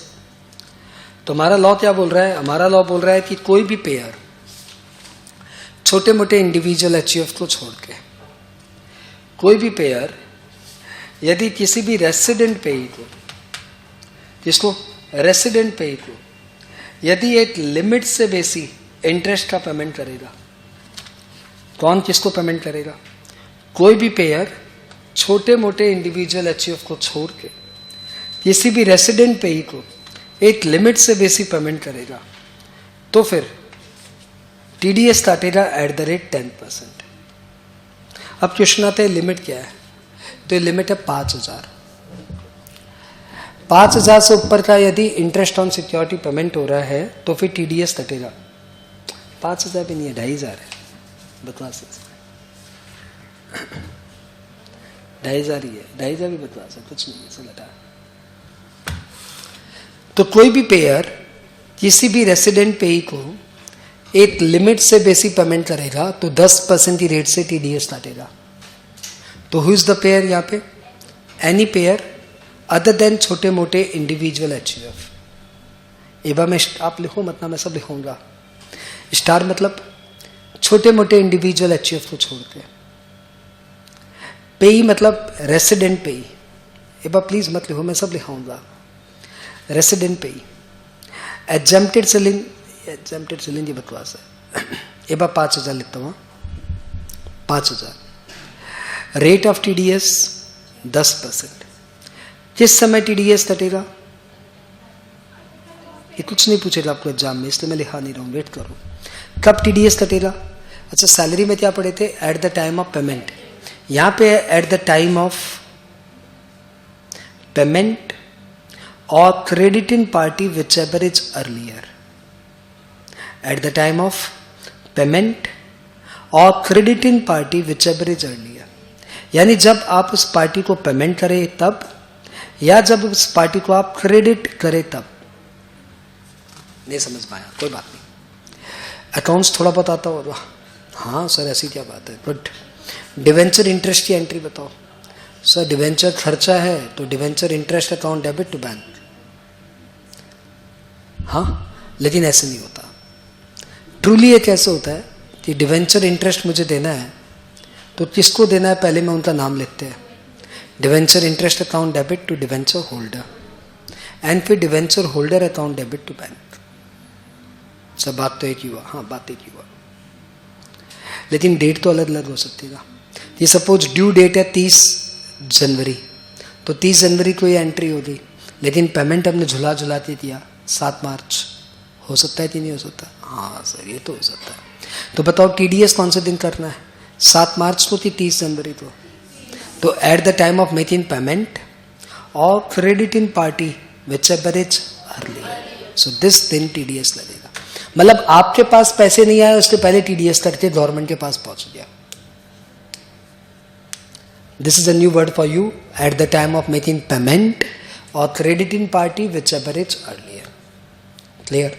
तो हमारा लॉ क्या बोल रहा है? हमारा लॉ बोल रहा है कि कोई भी पेयर छोटे मोटे इंडिविजुअल एचयूएफ को छोड़ के, कोई भी पेयर यदि किसी भी रेसिडेंट पेई को, किसको? रेसिडेंट पेई को, यदि एक लिमिट से बेसी इंटरेस्ट का पेमेंट करेगा, कौन किसको पेमेंट करेगा? कोई भी पेयर छोटे मोटे इंडिविजुअल एचयूएफ को छोड़ के किसी भी रेसिडेंट पेई को एक लिमिट से बेसी पेमेंट करेगा, तो फिर टीडीएस काटेगा @ 10%। अब क्वेश्चन आता है लिमिट क्या है? तो ये लिमिट है 5000। 5000 से ऊपर का यदि इंटरेस्ट ऑन सिक्योरिटी पेमेंट हो रहा है तो फिर टीडीएस कटेगा। 5000 भी नहीं है, 2500 है, बकवास है, 2500 ही है, 2500 भी बकवास है, कुछ नहीं ऐसा लगा। तो कोई भी पेयर किसी भी रेसिडेंट पेई को एक लिमिट से बेसी पेमेंट करेगा तो 10% की रेट से टीडीएस काटेगा। तो हु इज द पेयर यहाँ पे? एनी पेयर अदर देन छोटे मोटे इंडिविजुअल एचयूएफ। एक बार मैं, आप लिखो मत ना, मैं सब लिखूंगा। स्टार मतलब छोटे मोटे इंडिविजुअल एचयूएफ को छोड़ के, पेई मतलब रेसिडेंट पेई। एक बार प्लीज मत लिखो, मैं सब लिखाऊंगा। रेसिडेंट पेई, एग्जेम्प्टेड सेलिंग, एग्जेम्प्टेड सेलिंग ये बकवास है। एक बार 5000 लिखता हूँ, 5000। Rate of TDS 10%। किस समय टीडीएस कटेगा? ये कुछ नहीं पूछेगा आपको एग्जाम में, इसलिए मैं लिखा नहीं रहा हूँ, वेट करो। कब टीडीएस कटेगा? अच्छा सैलरी में क्या पढ़े थे? At the time of payment. यहाँ पे at the time of payment और crediting party whichever is earlier. At the time of payment और crediting party whichever is earlier, यानी जब आप उस पार्टी को पेमेंट करें तब, या जब उस पार्टी को आप क्रेडिट करें तब। नहीं समझ पाया, कोई बात नहीं, अकाउंट्स थोड़ा बहुत आता होगा। हाँ सर ऐसी क्या बात है, गुड। डिवेंचर इंटरेस्ट की एंट्री बताओ। सर डिवेंचर खर्चा है तो debenture interest account debit to bank. हाँ लेकिन ऐसे नहीं होता। ट्रूली ये कैसे होता है कि डिवेंचर इंटरेस्ट मुझे देना है तो किसको देना है, पहले मैं उनका नाम लिखते हैं। Debenture interest account debit to debenture holder, and फिर debenture holder account debit to bank. सब बात तो एक ही हुआ। हाँ बात एक ही हुआ। लेकिन डेट तो अलग अलग हो सकती है। ये सपोज ड्यू डेट है 30 जनवरी, तो 30 जनवरी को ये एंट्री होगी, लेकिन पेमेंट हमने झुला झुलाते दिया 7 मार्च, हो सकता है कि नहीं हो सकता? हाँ सर ये तो हो सकता है। तो बताओ TDS कौन से दिन करना है? 7 मार्च को थी 30 जनवरी को, तो at the time of making payment और credit in party whichever is early, so this दिन TDS लगेगा। मतलब आपके पास पैसे नहीं आए उसके पहले TDS करके गवर्नमेंट के पास पहुंच गया। This is a new word for you, at the time of making payment और credit in party whichever is earlier. Clear?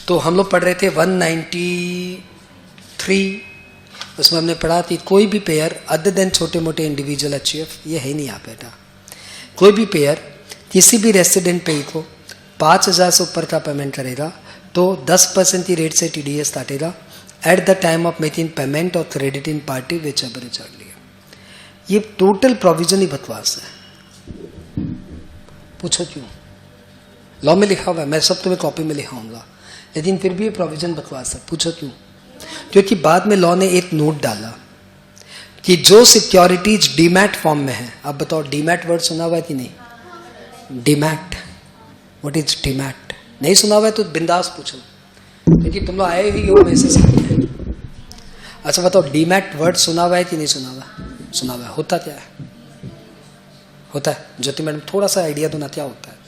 तो हम लोग पढ़ रहे थे 193, उसमें हमने पढ़ा कि कोई भी पेयर अदर देन छोटे मोटे इंडिविजुअल HUF, ये है नहीं यहाँ बेटा, कोई भी पेयर किसी भी रेसिडेंट पे को 5,000 से ऊपर का पेमेंट करेगा तो 10% की रेट से TDS काटेगा at the time of making payment और credit in party whichever is earlier. ये टोटल प्रोविजन ही बकवास है। पूछो क्यों? लॉ में लिखा हुआ है, मैं सब तुम्हें कॉपी में लिखाऊंगा, लेकिन फिर भी ये प्रोविजन बकवास है। पूछो क्यों? क्योंकि बाद में लॉ ने एक नोट डाला कि जो सिक्योरिटीज डीमैट फॉर्म में है, अब बताओ डीमैट वर्ड सुना हुआ है कि नहीं? Demat, what is demat? नहीं सुना हुआ है तो बिंदास पूछो, क्योंकि तुम लोग आए ही हो वैसे सीखते हैं। अच्छा बताओ डीमैट वर्ड सुना हुआ है कि नहीं सुना हुआ? सुना हुआ है। होता क्या है? होता है ज्योति मैडम थोड़ा सा आइडिया दो ना, क्या होता है?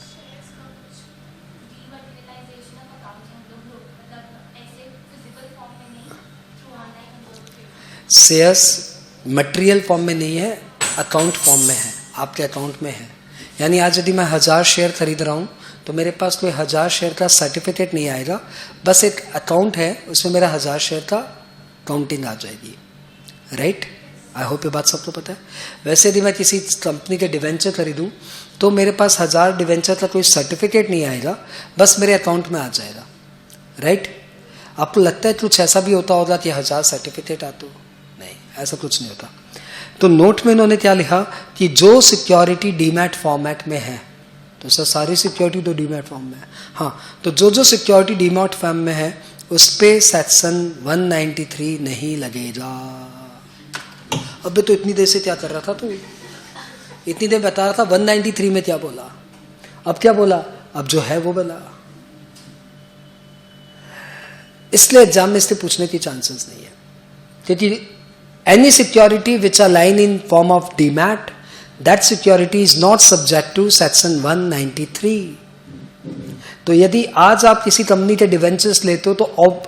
शेयर्स मटेरियल फॉर्म में नहीं है, अकाउंट फॉर्म में है, आपके अकाउंट में है। यानी आज यदि मैं 1000 शेयर खरीद रहा हूँ तो मेरे पास कोई 1000 शेयर का सर्टिफिकेट नहीं आएगा, बस एक अकाउंट है उसमें मेरा 1000 शेयर का काउंटिंग आ जाएगी। राइट? आई होप ये बात सबको पता है। वैसे यदि मैं किसी कंपनी के डिवेंचर खरीदूँ तो मेरे पास 1000 डिवेंचर का कोई सर्टिफिकेट नहीं आएगा, बस मेरे अकाउंट में आ जाएगा। राइट? आपको लगता है कुछ ऐसा भी होता होगा कि 1000 सर्टिफिकेट आते हो? नहीं, ऐसा कुछ नहीं होता। तो नोट में इन्होंने क्या लिखा कि जो सिक्योरिटी डीमैट फॉर्मेट में है, तो सर सारी सिक्योरिटी तो डीमैट फॉर्म में है। हाँ, तो जो सिक्योरिटी डीमैट फॉर्म में है उस पे सेक्शन 193 नहीं लगेगा। अबे तो इतनी देर से क्या कर रहा था तू? इतनी देर बता रहा था 193 में क्या बोला, अब क्या बोला? अब जो है वो बोला। इसलिए एग्जाम में इससे पूछने की चांसेस नहीं है, क्योंकि any security which are lying in form of demat, that security is not subject to section 193। तो यदि आज आप किसी कंपनी के डिवेंचर्स लेते हो तो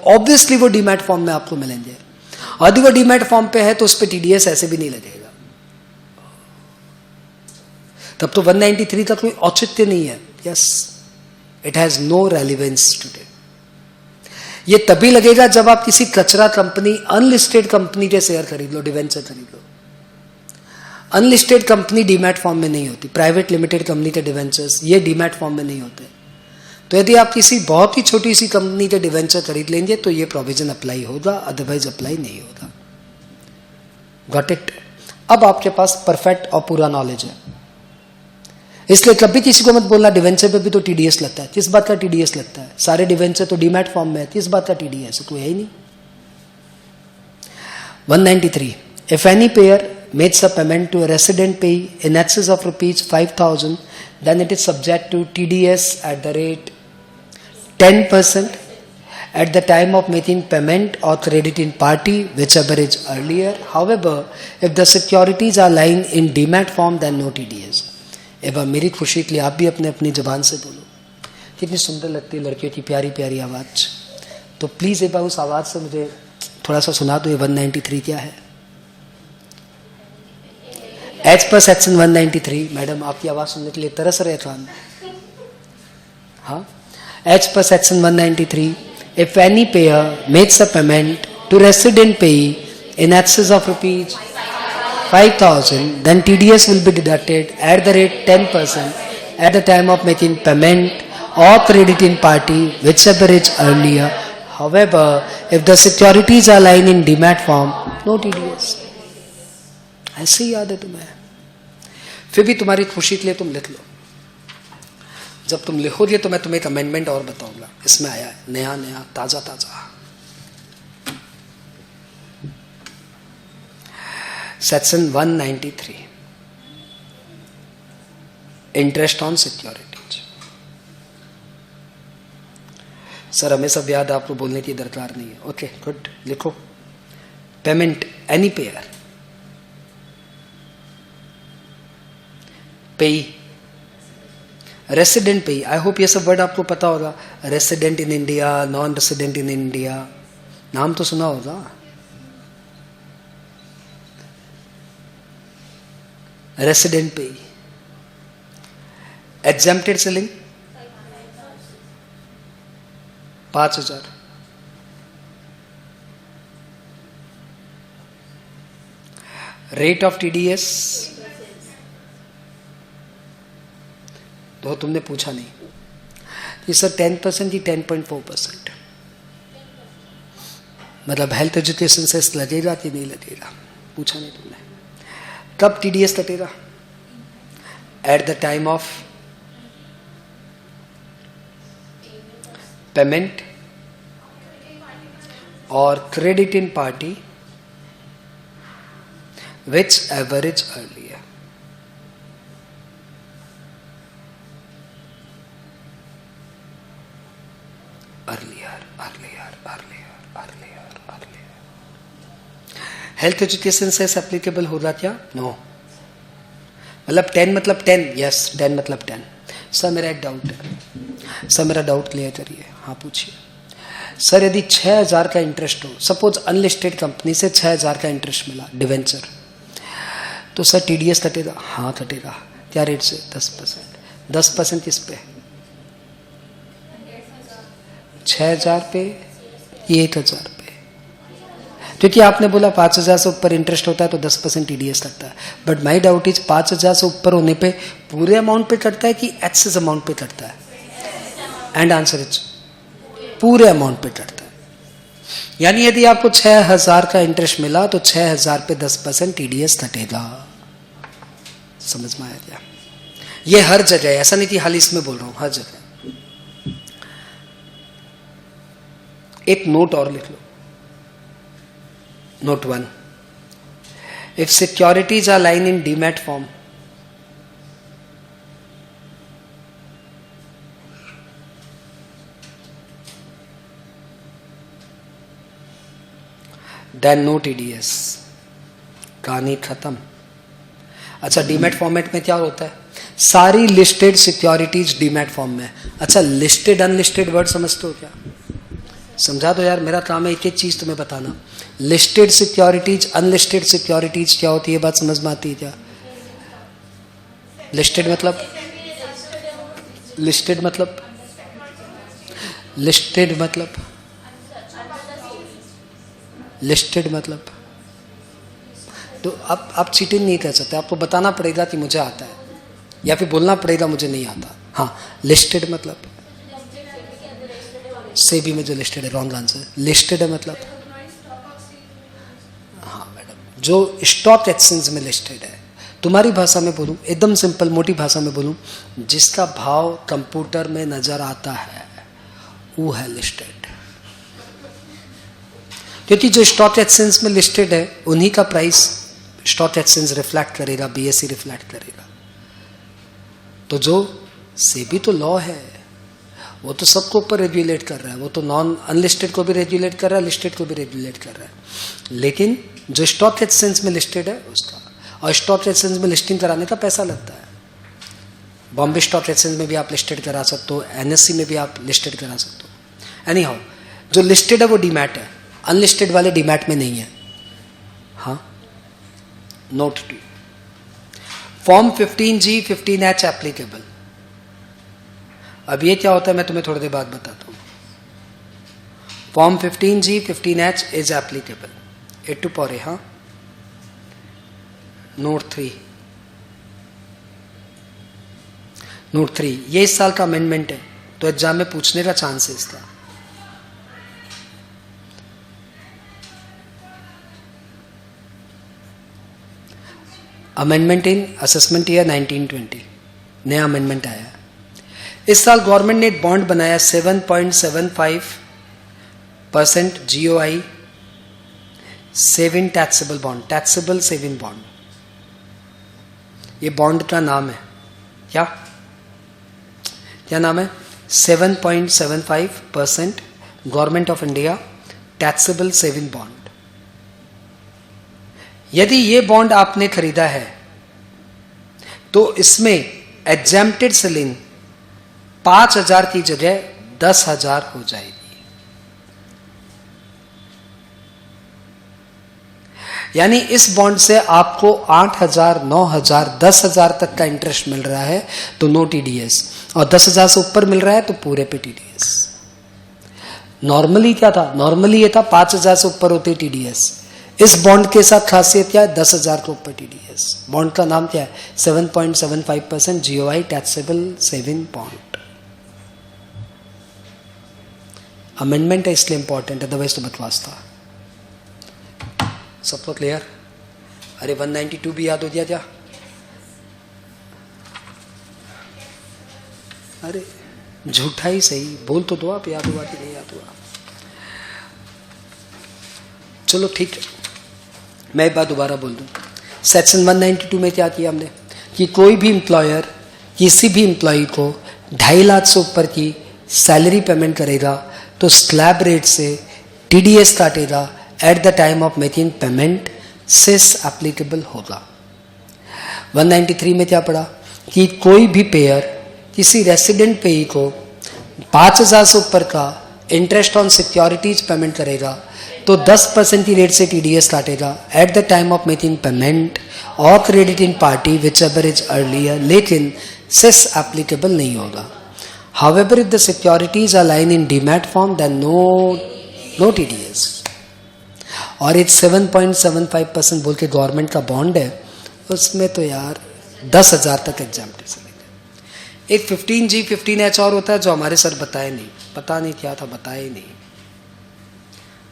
ऑब्वियसली वो डीमैट फॉर्म में आपको मिलेंगे, और यदि वो डीमैट फॉर्म पे है तो उस पर TDS ऐसे भी नहीं लगेगा। तब तो 193 का कोई औचित्य नहीं है। Yes, it has no relevance today. ये तभी लगेगा जब आप किसी कचरा कंपनी, अनलिस्टेड कंपनी के शेयर खरीद लो, डिवेंचर खरीद लो। अनलिस्टेड कंपनी डीमैट फॉर्म में नहीं होती, प्राइवेट लिमिटेड कंपनी के डिवेंचर्स ये डीमैट फॉर्म में नहीं होते। तो यदि आप किसी बहुत ही छोटी सी कंपनी के डिवेंचर खरीद लेंगे तो ये प्रोविजन अप्लाई होगा, अदरवाइज अप्लाई नहीं होगा। Got it? अब आपके पास परफेक्ट और पूरा नॉलेज है, इसलिए कभी किसी को मत बोलना डिवेंचर पे भी तो TDS लगता है। किस बात का TDS लगता है? सारे डिवेंचर तो डीमैट फॉर्म में है, किस बात का TDS? कोई है ही नहीं। 193, if any payer makes a payment to a resident payee in excess of rupees 5,000, then it is subject to TDS at the rate 10% at the time of making payment or credit in party, whichever is earlier. However, if the securities are lying in demat form, then no TDS. एक बार मेरी खुशी के लिए आप भी अपने अपनी जबान से बोलो। कितनी सुंदर लगती है लड़कियों की प्यारी प्यारी आवाज। तो प्लीज एक बार उस आवाज से मुझे थोड़ा सा सुना दो। ये 193 क्या है? एज पर सेक्शन 193, मैडम आपकी आवाज सुनने के लिए तरस रहे कान। हाँ, as per section 193, if any payer makes a payment to resident payee in excess of rupees 5,000, then TDS will be deducted at the rate 10% at the time of making payment or credit in party, whichever is earlier. However, if the securities are lying in demat form, no TDS. ऐसे ही याद है तुम्हें? फिर भी तुम्हारी खुशी के लिए तुम लिख लो। जब तुम लिखोगे तो मैं तुम्हें एक अमेंडमेंट और बताऊंगा, इसमें आया है नया नया ताजा ताजा। Section 193, interest on securities. Sir हमें सब याद, आपको बोलने की दरकार नहीं है। ओके गुड, लिखो। पेमेंट एनी पेयर, पेई, रेसिडेंट पेई। आई होप ये सब वर्ड आपको पता होगा। Resident in India, non resident in India, नाम तो सुना होगा। रेसिडेंट पेई। Exempted selling 5,000। Rate of TDS तो तुमने पूछा नहीं कि सर 10% ही 10.4%, मतलब हेल्थ एजुकेशन से लगेगा कि नहीं लगेगा, पूछा नहीं तुमने। कब टीडीएस कटेगा? At the time of payment और credit in party which average earlier. Health education से एप्लीकेबल होगा क्या? नो। मतलब 10 मतलब 10, यस 10 मतलब 10। सर मेरा एक डाउट है, सर मेरा डाउट क्लियर करिए। हाँ पूछिए। सर यदि 6,000 का इंटरेस्ट हो, सपोज अनलिस्टेड कंपनी से 6,000 का इंटरेस्ट मिला डिवेंचर, तो सर टीडीएस कटेगा? हाँ कटेगा। क्या रेट से? 10%। 10% किस पे? 6,000 पे, 1,000 पे। क्योंकि आपने बोला 5,000 से ऊपर इंटरेस्ट होता है तो 10% टीडीएस लगता है। बट माई डाउट इज 5,000 से ऊपर होने पे पूरे अमाउंट पे कटता है कि एक्सेस अमाउंट पे कटता है? एंड आंसर इज पूरे अमाउंट पे कटता है। यानी यदि आपको 6,000 का इंटरेस्ट मिला तो 6,000 पे 10% टीडीएस कटेगा। समझ में आया क्या? ये हर जगह, ऐसा नहीं कि हाल इसमें बोल रहा हूं, हर जगह। एक नोट और लिख लो, Note 1. If securities are lying in demat form, then no TDS. कहानी खत्म। अच्छा डीमैट फॉर्मेट में क्या होता है? सारी लिस्टेड सिक्योरिटीज डीमैट फॉर्म में। अच्छा लिस्टेड अनलिस्टेड वर्ड समझते हो क्या? समझा दो यार, मेरा काम है एक एक चीज तुम्हें बताना। लिस्टेड सिक्योरिटीज अनलिस्टेड सिक्योरिटीज क्या होती है, बात समझ में आती है क्या? लिस्टेड मतलब, लिस्टेड मतलब, लिस्टेड मतलब, लिस्टेड मतलब, तो आप चीटिंग नहीं कर सकते, आपको बताना पड़ेगा कि मुझे आता है, या फिर बोलना पड़ेगा मुझे नहीं आता। हाँ लिस्टेड मतलब सेबी में जो लिस्टेड है, रॉन्ग आंसर। लिस्टेड है मतलब, हाँ मैडम, जो स्टॉक एक्सचेंज में लिस्टेड है। तुम्हारी भाषा में बोलूं, एकदम सिंपल मोटी भाषा में बोलूं, जिसका भाव कंप्यूटर में नजर आता है वो है लिस्टेड। क्योंकि जो स्टॉक एक्सचेंज में लिस्टेड है उन्हीं का प्राइस स्टॉक एक्सचेंज रिफ्लेक्ट करेगा, बीएसई रिफ्लेक्ट करेगा। तो जो सेबी तो लॉ है, वो तो सबको ऊपर रेगुलेट कर रहा है, वो तो नॉन अनलिस्टेड को भी रेगुलेट कर रहा है, लिस्टेड को भी रेगुलेट कर रहा है। लेकिन जो स्टॉक एक्सचेंज में लिस्टेड है उसका, और स्टॉक एक्सचेंज में लिस्टिंग कराने का पैसा लगता है। बॉम्बे स्टॉक एक्सचेंज में भी आप लिस्टेड करा सकते हो, एनएससी में भी आप लिस्टेड करा सकते हो। एनी हाउ जो लिस्टेड है वो डीमैट है, अनलिस्टेड वाले डीमैट में नहीं है। हाँ note 2, form 15G 15H applicable. अब ये क्या होता है मैं तुम्हें थोड़ी देर बाद बताता हूं। Form 15G 15H is applicable. 8 to पौरे। हाँ नोट 3, नोट 3 ये इस साल का अमेंडमेंट है, तो एग्जाम में पूछने का चांस है इसका। अमेंडमेंट इन असेसमेंट ईयर 1920, नया अमेंडमेंट आया है। इस साल गवर्नमेंट ने एक बॉन्ड बनाया 7.75% GOI saving taxable bond, taxable saving bond. ये बॉन्ड का नाम है क्या? क्या नाम है? 7.75% government of India taxable saving bond. यदि ये बॉन्ड आपने खरीदा है तो इसमें एग्जेम्प्टेड सेलिंग 5,000 की जगह 10,000 हो जाएगी। यानी इस बॉन्ड से आपको 8,000, 9,000, 10,000 तक का इंटरेस्ट मिल रहा है तो नो टीडीएस, और 10,000 से ऊपर मिल रहा है तो पूरे पे टीडीएस। नॉर्मली क्या था? नॉर्मली ये था 5,000 से ऊपर होते टीडीएस। इस बॉन्ड के साथ खासियत क्या है? 10,000 के ऊपर टीडीएस। बॉन्ड का नाम क्या है? 7.75% GOI taxable saving bond. Amendment है इसलिए इंपॉर्टेंट, अदरवाइज तो बकवास था। सबको क्लियर? अरे 192 भी याद हो गया क्या? अरे झूठा ही सही, बोल तो दो आप, याद हुआ कि नहीं याद हुआ? चलो ठीक है, मैं एक बात दोबारा बोल दूं। सेक्शन 192 में क्या किया हमने कि कोई भी एम्प्लॉयर किसी भी एम्प्लॉय को 2.5 लाख से ऊपर की सैलरी पेमेंट करेगा तो स्लैब रेट से टीडीएस काटेगा at the time of making payment, cess applicable होगा। 193 में क्या पड़ा कि कोई भी पेयर किसी रेसिडेंट पेई को 5,000 से ऊपर का इंटरेस्ट ऑन सिक्योरिटीज पेमेंट करेगा तो 10% की रेट से टीडीएस काटेगा at the time of making payment और credit in party whichever is earlier, लेकिन सेस एप्लीकेबल नहीं होगा। However if the securities are line in demat form then no TDS. और एक 7.75% बोल के गवर्नमेंट का बॉन्ड है, उसमें तो यार 10,000 तक एग्जाम्प्ट चलेगा। एक 15G 15H और होता है जो हमारे सर बताए नहीं, पता नहीं क्या था, बताए ही नहीं।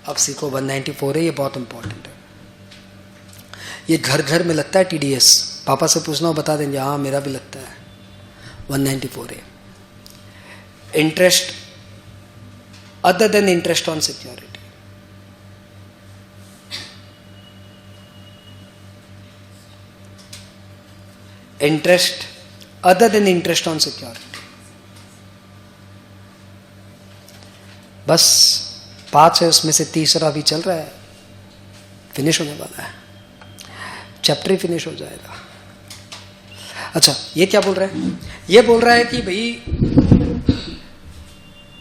अब सीखो 194 है, ये बहुत इंपॉर्टेंट है। ये घर घर में लगता है टीडीएस, पापा से पूछना हो बता देंगे, हाँ मेरा भी लगता है। 194 है, interest other than interest on security. Interest other than interest on security. बस 5 है, उसमें से तीसरा भी चल रहा है, फिनिश होने वाला है, चैप्टर ही फिनिश हो जाएगा। अच्छा, ये क्या बोल रहा है? ये बोल रहा है कि भाई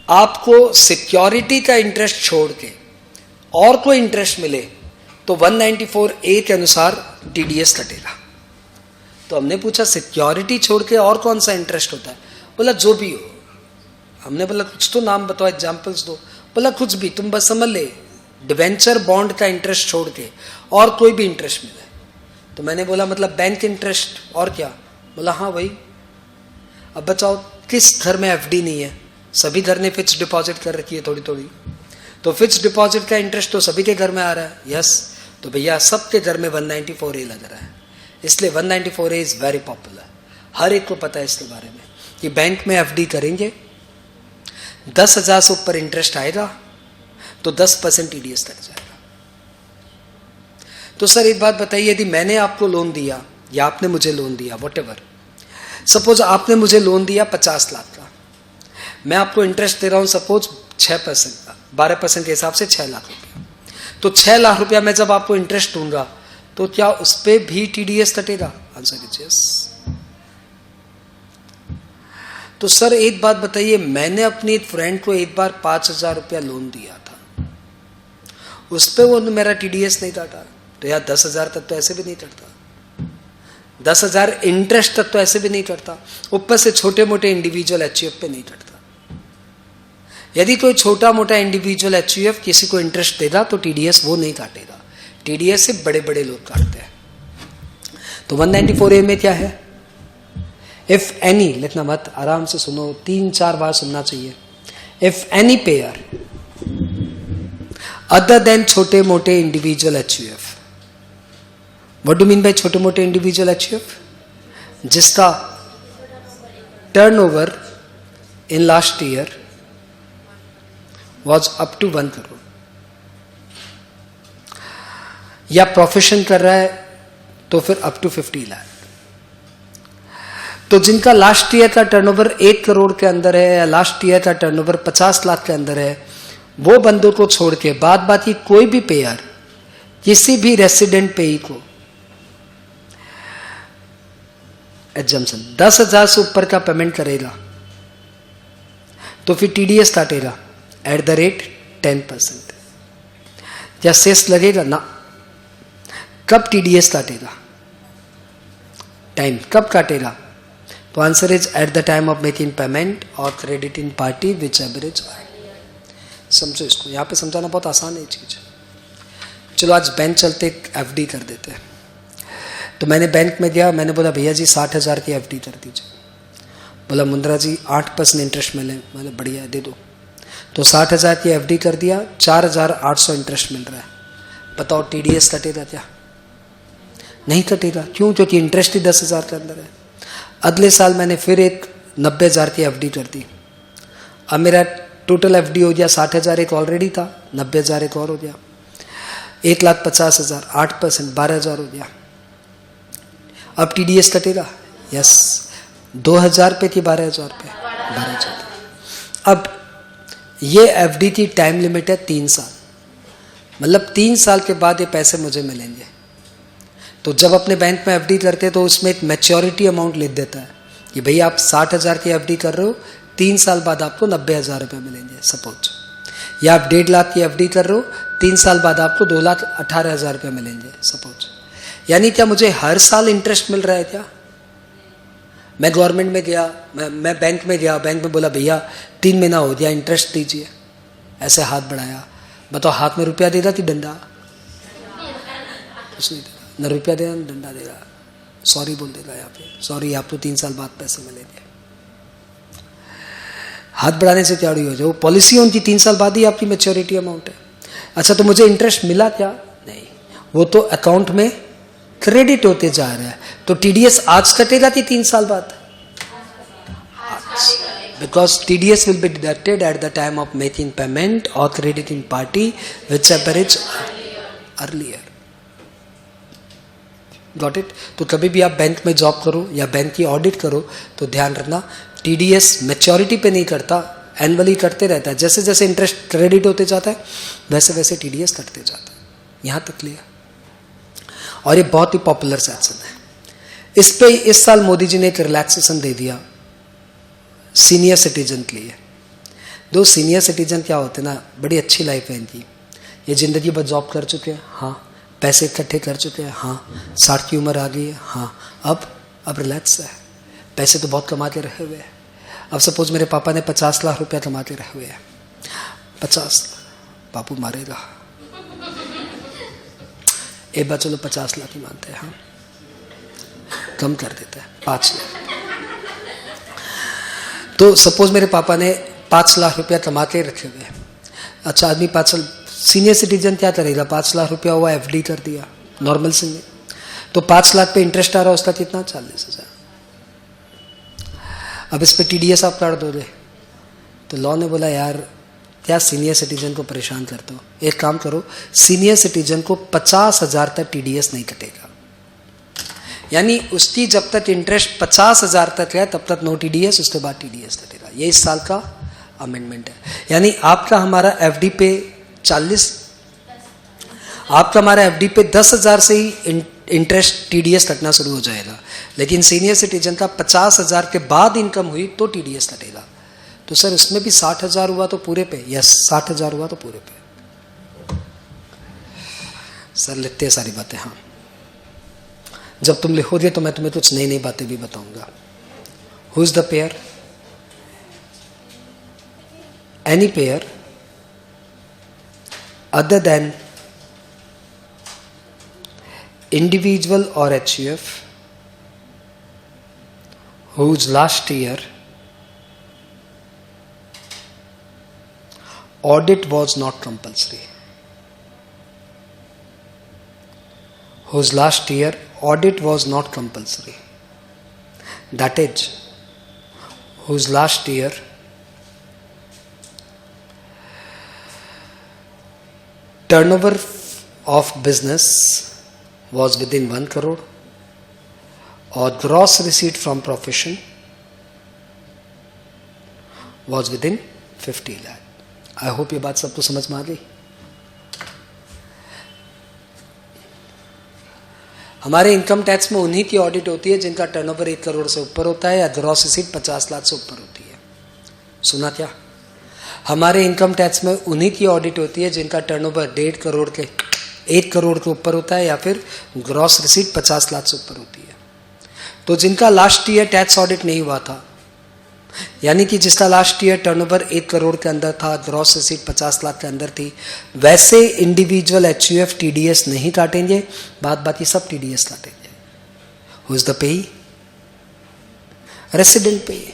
आपको सिक्योरिटी का इंटरेस्ट छोड़ के और कोई इंटरेस्ट मिले तो 194A के अनुसार टीडीएस कटेगा। तो हमने पूछा सिक्योरिटी छोड़ के और कौन सा इंटरेस्ट होता है? बोला जो भी हो। हमने बोला कुछ तो नाम बताओ, एग्जांपल्स दो। बोला कुछ भी, तुम बस समझ ले, डिवेंचर बॉन्ड का इंटरेस्ट छोड़ के और कोई भी इंटरेस्ट मिले। तो मैंने बोला मतलब बैंक इंटरेस्ट और क्या? बोला हाँ वही। अब बताओ किस घर में एफडी नहीं है? सभी घर ने फिक्स डिपॉजिट कर रखी है थोड़ी थोड़ी, तो फिक्स डिपॉजिट का इंटरेस्ट तो सभी के घर में आ रहा है। यस, तो भैया सबके घर में 194A लग रहा है, इसलिए 194A इज वेरी पॉपुलर। हर एक को पता है इसके बारे में कि बैंक में एफडी करेंगे, 10,000 से ऊपर इंटरेस्ट आएगा तो 10% टीडीएस लग जाएगा। तो सर एक बात बताइए, यदि मैंने आपको लोन दिया या आपने मुझे लोन दिया, वॉटेवर, सपोज आपने मुझे लोन दिया 50 लाख का, मैं आपको इंटरेस्ट दे रहा हूं सपोज 6%, 12% के हिसाब से 6 लाख रुपया। तो 6 लाख रुपया मैं जब आपको इंटरेस्ट दूंगा तो क्या उस पर भी टीडीएस कटेगा? Answer is yes. तो सर एक बात बताइए, मैंने अपनी एक फ्रेंड को एक बार 5,000 रुपया लोन दिया था, उस पर वो मेरा टीडीएस नहीं काटा, तो यार 10,000 तक तो ऐसे भी नहीं कटता, 10,000 इंटरेस्ट तक तो ऐसे भी नहीं कटता, ऊपर से छोटे मोटे इंडिविजुअल एचयूएफ पे नहीं कटता। यदि कोई छोटा मोटा इंडिविजुअल एचयूएफ किसी को इंटरेस्ट देगा तो टीडीएस वो नहीं काटेगा, टीडीएस से बड़े बड़े लोग काटते हैं। तो 194A में क्या है? इफ एनी, लिखना मत, आराम से सुनो, 3-4 बार सुनना चाहिए। If any pair other than छोटे मोटे individual HUF, what do mean by छोटे मोटे इंडिविजुअल एचयूएफ? जिसका turnover in last year was up to 1 crore. या प्रोफेशन कर रहा है तो फिर अप टू 50 लाख. तो जिनका लास्ट ईयर का टर्नओवर 1 करोड़ के अंदर है या लास्ट ईयर का टर्नओवर 50 लाख के अंदर है, वो बंदों को छोड़ के बाद बाकी कोई भी पेयर, किसी भी रेसिडेंट पेई को एग्जम्पशन 10,000 से ऊपर का पेमेंट करेगा तो फिर टीडीएस काटेगा एट द रेट 10%. क्या सेस लगेगा ना. कब टीडीएस काटेगा, टाइम कब काटेगा, तो answer is at the time of making payment और credit in party which average. समझो इसको, यहां पे समझाना बहुत आसान है चीज. चलो आज बैंक चलते एफडी कर देते हैं. तो मैंने बैंक में गया, मैंने बोला भैया जी 60,000 की एफडी कर दीजिए. बोला मुंद्रा जी 8% इंटरेस्ट मिले. मैंने बढ़िया दे दो. तो 60,000 की एफडी कर दिया, 4,800 इंटरेस्ट मिल रहा है. बताओ टीडीएस कटेगा क्या? नहीं कटेगा. क्यों? क्योंकि इंटरेस्ट ही 10,000 के अंदर है. अगले साल मैंने फिर एक 90,000 की एफडी कर दी. अब मेरा टोटल एफडी हो गया 60,000, एक ऑलरेडी था, 90,000 एक और हो गया, 1,50,000, 8% 12,000 हो गया. अब टीडीएस कटेगा. यस. 2,000 पे थी 12,000 पे, 12,000. अब ये एफडी की टाइम लिमिट है 3 साल. मतलब 3 साल के बाद ये पैसे मुझे मिलेंगे. तो जब अपने बैंक में एफडी करते हैं तो उसमें एक मैच्योरिटी अमाउंट लिख देता है कि भाई आप 60,000 की एफडी कर रहे हो, 3 साल बाद आपको 90,000 रुपये मिलेंगे सपोज. या आप 1.5 लाख की एफडी कर रहे हो, 3 साल बाद आपको 2,18,000 रुपये मिलेंगे सपोज. यानी क्या मुझे हर साल इंटरेस्ट मिल रहा है क्या? मैं गवर्नमेंट में गया, मैं बैंक में गया, बैंक में बोला भैया 3 महीना हो गया इंटरेस्ट दीजिए. ऐसे हाथ बढ़ाया. बताओ हाथ में रुपया देगा कि डंडा? कुछ नहीं देगा. न रुपया देगा न डंडा देगा. सॉरी बोल देगा यहाँ पे, सॉरी आपको 3 साल बाद पैसे मिलेंगे. हाथ बढ़ाने से क्या हो जाए? वो पॉलिसी उनकी 3 साल बाद ही आपकी मैच्योरिटी अमाउंट है. अच्छा तो मुझे इंटरेस्ट मिला क्या? नहीं, वो तो अकाउंट में क्रेडिट होते जा रहा है. तो टीडीएस आज कटेगा कि 3 साल बाद? आज. Because TDS will be deducted at the time of making payment और credit in party which average earlier. Got it? तो कभी भी आप बैंक में जॉब करो या बैंक की ऑडिट करो तो ध्यान रखना टीडीएस मैच्योरिटी पे नहीं करता, एनुअली करते रहता है. जैसे जैसे इंटरेस्ट क्रेडिट होते जाता है वैसे वैसे टीडीएस कटते जाता है. यहाँ तक क्लियर? और ये बहुत ही पॉपुलर सेक्शन है. इस पे इस साल मोदी जी ने एक रिलैक्सेशन दे दिया सीनियर सिटीजन के लिए. दो सीनियर सिटीजन क्या होते हैं ना, बड़ी अच्छी लाइफ है इनकी. ये जिंदगी भर जॉब कर चुके हैं, हाँ. पैसे इकट्ठे कर चुके हैं, हाँ. 60 की उम्र आ गई है, हाँ. अब रिलैक्स है. पैसे तो बहुत कमा के रखे हुए हैं. अब सपोज मेरे पापा ने 50 लाख रुपया कमा के रखे हुए हैं. 50 बापू मारेगा. एक बार चलो 50 लाख ही मानते हैं, हाँ. कम कर देते हैं 5 लाख. तो सपोज मेरे पापा ने 5 लाख रुपया कमा के रखे हुए हैं. अच्छा आदमी 5 साल सीनियर सिटीजन क्या करेगा? 5 लाख रुपया हुआ एफडी कर दिया नॉर्मल से. तो 5 लाख पे इंटरेस्ट आ रहा है उसका कितना? 40,000. अब इस पे टीडीएस आप काट दोगे. तो लॉ ने बोला यार क्या सीनियर सिटीजन को परेशान करते हो, एक काम करो सीनियर सिटीजन को 50,000 तक टीडीएस नहीं कटेगा. यानी उसकी जब तक इंटरेस्ट 50,000 तक है तब तक नो टीडीएस, उसके बाद टीडीएस कटेगा. ये इस साल का अमेंडमेंट है. यानी आपका हमारा एफडी पे 40, आपका हमारा एफडी पे 10,000 से ही इंटरेस्ट टीडीएस कटना शुरू हो जाएगा. लेकिन सीनियर सिटीजन का 50,000 के बाद इनकम हुई तो टीडीएस कटेगा. तो सर इसमें भी 60,000 हुआ तो पूरे पे? यस 60,000 हुआ तो पूरे पे. सर लिखते हैं सारी बातें, हाँ. जब तुम लिखोगे तो मैं तुम्हें कुछ नई नई बातें भी बताऊंगा. Who is the pair? Any pair other than individual or HUF whose last year audit was not compulsory. Whose last year audit was not compulsory. That is, whose last year turnover of business was within 1 crore और gross receipt from profession was within 50 lakh. I hope ये बात सबको समझ में आ गई. हमारे income tax में उन्हीं की ऑडिट होती है जिनका टर्नओवर 1 करोड़ से ऊपर होता है या ग्रॉस रिसीट 50 लाख से ऊपर होती है. सुना क्या? हमारे इनकम टैक्स में उन्हीं की ऑडिट होती है जिनका टर्नओवर 1.5 करोड़ के 1 करोड़ के ऊपर होता है या फिर ग्रॉस रिसीट 50 लाख से ऊपर होती है. तो जिनका लास्ट ईयर टैक्स ऑडिट नहीं हुआ था, यानी कि जिसका लास्ट ईयर टर्नओवर 1 करोड़ के अंदर था, ग्रॉस रिसीट 50 लाख के अंदर थी, वैसे इंडिविजुअल एचयूएफ टीडीएस नहीं काटेंगे, बाद बाकी सब टीडीएस काटेंगे. हु इज द पेई? रेसिडेंट पेई.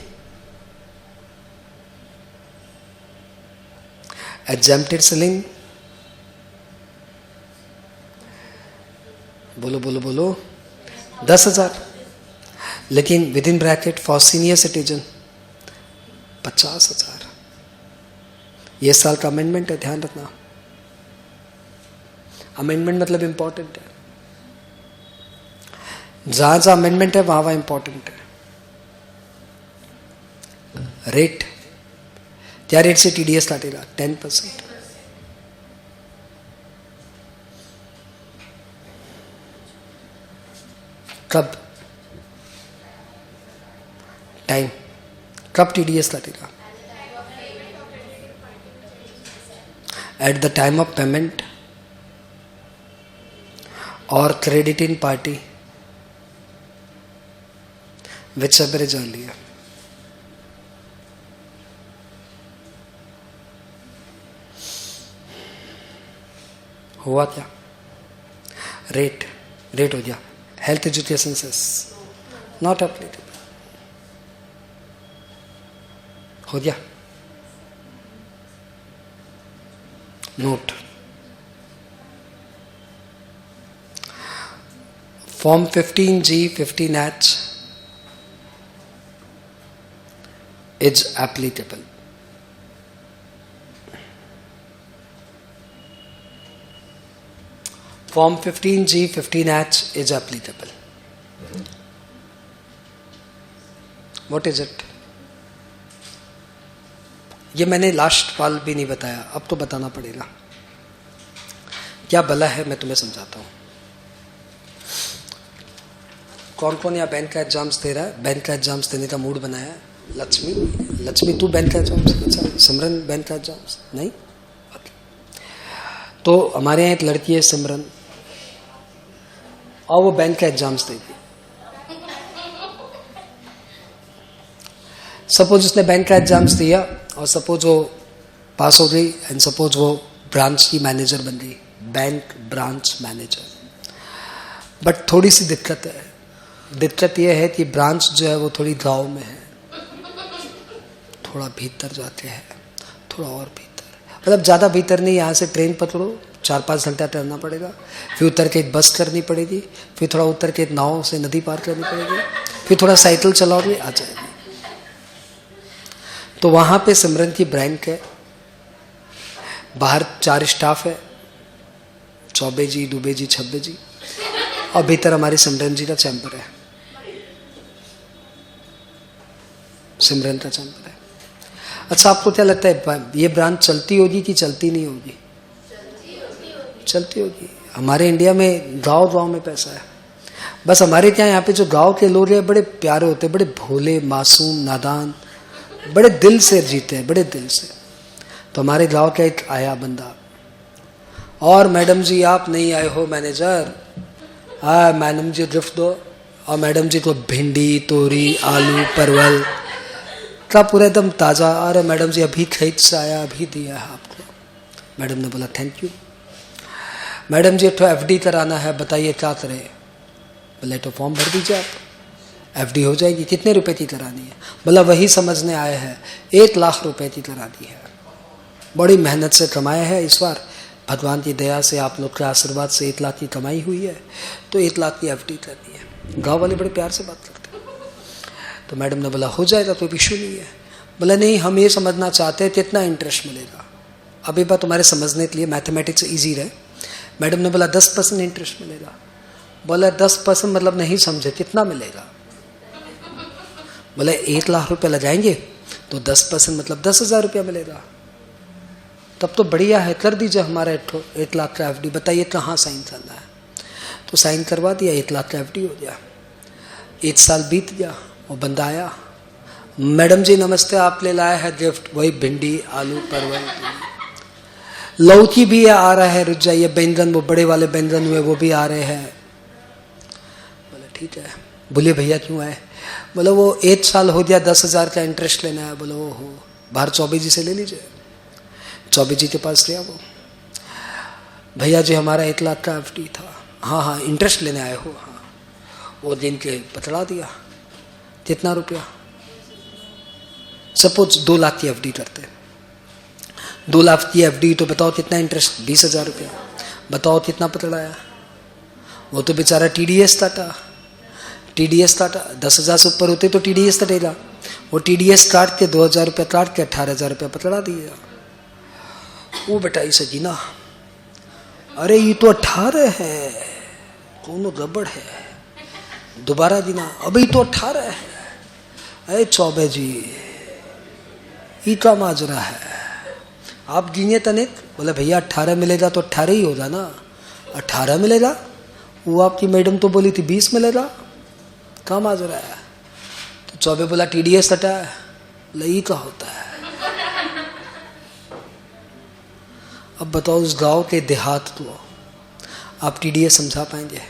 एग्जेम्प्टेड सेलिंग, बोलो बोलो बोलो, 10,000. लेकिन with in bracket for senior citizen 50,000. ये साल का अमेंडमेंट है, ध्यान रखना. अमेंडमेंट मतलब इंपॉर्टेंट है. जहां जहां अमेंडमेंट है वहां वहां इंपॉर्टेंट है. रेट, क्या रेट से टीडीएस काटेगा? 10%. कब? टाइम. कब टीडीएस काटेगा? At the time of payment और credit in party which average earlier. हुआ क्या? रेट हो गया. Health education cess not applicable. हो गया. Note, form 15G 15H is applicable. Form 15G 15H is applicable. What is it? ये मैंने last call भी नहीं बताया, अब तो बताना पड़ेगा. क्या भला है मैं तुम्हें समझाता हूँ. कौन कौन यहाँ बैंक का एग्जाम्स दे रहा है? बैंक का एग्जाम्स देने का मूड बनाया है? लक्ष्मी तू बैंक का एग्जाम्स? अच्छा, सिमरन बैंक का एग्जाम्स नहीं. तो हमारे यहाँ एक लड़की है सिमरन, और वो बैंक का एग्जाम्स देगी. सपोज उसने बैंक का एग्जाम्स दिया और सपोज वो पास हो गई एंड सपोज वो ब्रांच की मैनेजर बन गई, बैंक ब्रांच मैनेजर. बट थोड़ी सी दिक्कत है. दिक्कत ये है कि ब्रांच जो है वो थोड़ी गांव में है, थोड़ा भीतर जाके है, थोड़ा और भीतर, मतलब ज़्यादा भीतर नहीं. यहाँ से ट्रेन पकड़ो, 4-5 घंटा टहलना पड़ेगा, फिर उतर के एक बस करनी पड़ेगी, फिर थोड़ा उतर के एक नाव से नदी पार करनी पड़ेगी, फिर थोड़ा साइकिल चलाओगे आ जाएगी. तो वहाँ पे सिमरन की बैंक है, बाहर 4 स्टाफ है, चौबे जी, दुबे जी, छब्बे जी, और भीतर हमारी सिमरन जी का चैम्बर है. सिमरन का चैम्बर है. अच्छा, आपको क्या लगता है ये ब्रांच चलती होगी कि चलती नहीं होगी? चलती होगी. हमारे इंडिया में गांव में पैसा है. बस हमारे क्या यहाँ पे जो गांव के लोग हैं बड़े प्यारे होते हैं, बड़े भोले, मासूम, नादान, बड़े दिल से जीते हैं, बड़े दिल से. तो हमारे गांव का एक आया बंदा, और मैडम जी आप नहीं आए हो मैनेजर, हाँ मैडम जी गिफ्ट दो. और मैडम जी को भिंडी, तोरी, आलू, परवल का पूरा एकदम ताज़ा. अरे मैडम जी अभी खेत से आया, अभी दिया है आपको. मैडम ने बोला थैंक यू. मैडम जी तो एफडी कराना है, बताइए क्या करें? बोले तो फॉर्म भर दीजिए आप, एफडी हो जाएगी. कितने रुपए की करानी है? बोला वही समझने आए हैं, 1 लाख रुपए की करानी है. बड़ी मेहनत से कमाया है इस बार, भगवान की दया से, आप लोग के आशीर्वाद से 1 लाख की कमाई हुई है, तो 1 लाख की एफडी करनी है. गाँव वाले बड़े प्यार से बात करते हैं. तो मैडम ने बोला हो जाएगा, कोई इशू नहीं है. बोला नहीं, हम ये समझना चाहते हैं कितना इंटरेस्ट मिलेगा. अब एक बात तुम्हारे समझने के लिए, मैथमेटिक्स इजी रहे। मैडम ने बोला 10% इंटरेस्ट मिलेगा। बोला 10% मतलब नहीं समझे, कितना मिलेगा? बोले 1 लाख रुपया लगाएंगे तो 10% मतलब 10,000 रुपया मिलेगा। तब तो बढ़िया है, कर दीजिए हमारा 1 लाख का FD। बताइए कहाँ साइन करना है? तो साइन करवा दिया, 1 लाख का FD हो गया। 1 साल बीत गया, वो बंदा आया, मैडम जी नमस्ते, आप ले लाए हैं गिफ्ट। वही भिंडी, आलू, परवल, लौकी भी आ रहा है, रुक जाइए, बैंगन, वो बड़े वाले बैंगन हुए वो भी आ रहे हैं। बोले ठीक है। बोले भैया क्यों आए? बोले वो 1 साल हो गया, 10,000 का इंटरेस्ट लेना है। बोले वो हो, बाहर चौबे जी से ले लीजिए। चौबे जी के पास गया वो, भैया जी हमारा 1 लाख का FD था। हाँ, इंटरेस्ट लेने आए हो? हाँ। वो दिन के बतला दिया, कितना रुपया? सपोज 2 लाख की FD करते, 2 लाख की FD, तो बताओ कितना इंटरेस्ट? 20,000 रुपया। बताओ कितना पकड़ाया? वो तो बेचारा TDS काटा, 10,000 से ऊपर होते तो TDS कटेगा। वो TDS काट के 2,000 रुपया काट के 18,000 रुपया पकड़ा दिया। वो बेटा इसे जीना, अरे ये तो 18 है, कौन गड़बड़ है, दोबारा जीना, अभी तो 18 है। अरे चौबे जी ई का माजरा है, आप गिने तनिक। बोले भैया 18 मिलेगा तो 18 ही होगा ना। 18 मिलेगा? वो आपकी मैडम तो बोली थी 20 मिलेगा, कहाँ माजरा है? तो चौबे बोला TDS हटा है। बोला ई का होता है। अब बताओ उस गांव के देहात को आप TDS समझा पाएंगे?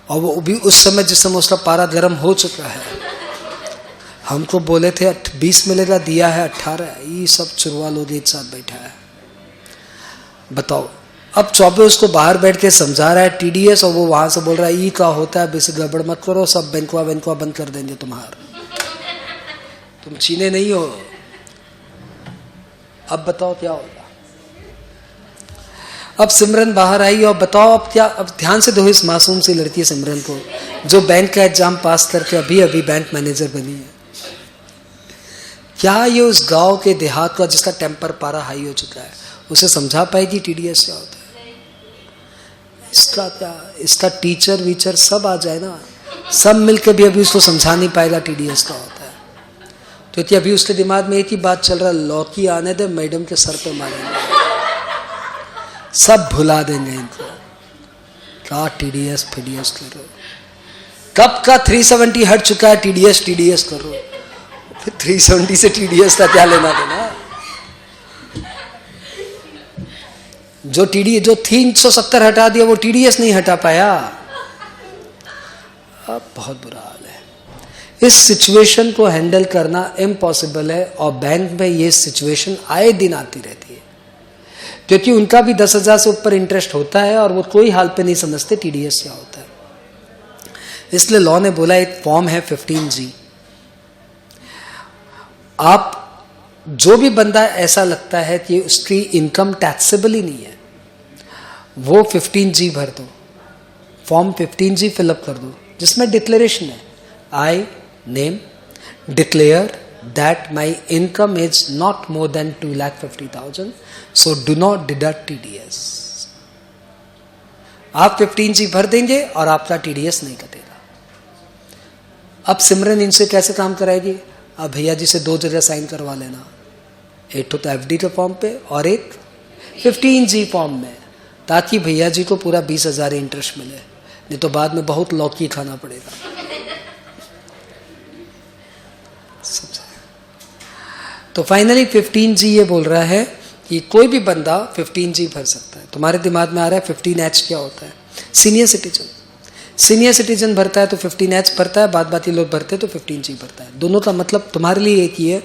और वो भी उस समय जिस समय उसका पारा गर्म हो चुका है। हमको बोले थे 20 मिलेगा, दिया है 18। ये सब चुरवा लोग एक साथ बैठा है। बताओ, अब चौबे उसको बाहर बैठ के समझा रहा है TDS, और वो वहां से बोल रहा है ई का होता है, बेसिक गड़बड़ मत करो, सब बैंकवा बंद कर देंगे तुम्हारा, तुम चीने नहीं हो। अब बताओ क्या होगा? अब सिमरन बाहर आई और बताओ अब क्या? अब ध्यान से दो इस मासूम सी लड़की सिमरन को, जो बैंक का एग्जाम पास करके अभी बैंक मैनेजर बनी है। क्या ये उस गांव के देहात का जिसका टेम्पर पारा हाई हो चुका है, उसे समझा पाएगी TDS क्या होता है? इसका क्या, इसका टीचर वीचर सब आ जाए ना, सब मिलकर भी अभी उसको समझा नहीं पाएगा TDS क्या होता है। तो अभी उसके दिमाग में एक ही बात चल रहा है, लौकी आने दे, मैडम के सर पे मारेंगे, सब भुला देंगे इनको। क्या TDS FDS करो? कब का 370 हट चुका है, TDS करो। फिर 370 से TDS का क्या लेना देना? जो 370 हटा दिया वो TDS नहीं हटा पाया। अब बहुत बुरा हाल है। इस सिचुएशन को हैंडल करना इम्पॉसिबल है, और बैंक में ये सिचुएशन आए दिन आती रहती है, क्योंकि उनका भी 10,000 से ऊपर इंटरेस्ट होता है और वो कोई हाल पे नहीं समझते TDS क्या होता है। इसलिए लॉ ने बोला एक फॉर्म है 15G। आप जो भी बंदा ऐसा लगता है कि उसकी इनकम टैक्सेबल ही नहीं है, वो 15G भर दो, फॉर्म 15G फिलअप कर दो, जिसमें डिक्लेरेशन है, I name declare that my income is not more than 2,50,000, so do not deduct TDS। आप 15G भर देंगे और आपका TDS नहीं कटेगा। अब सिमरन इनसे कैसे काम कराएगी? अब भैया जी से 2 जगह साइन करवा लेना, एक तो FD के फॉर्म पे और एक 15G फॉर्म में, ताकि भैया जी को पूरा 20,000 इंटरेस्ट मिले, नहीं तो बाद में बहुत लौकी खाना पड़ेगा। तो फाइनली 15G ये बोल रहा है कि कोई भी बंदा 15G भर सकता है। तुम्हारे दिमाग में आ रहा है 15H क्या होता है? सीनियर सिटीजन भरता है तो 15H भरता है, बाद बाकी लोग भरते तो 15G भरता है। दोनों का मतलब तुम्हारे लिए एक ही है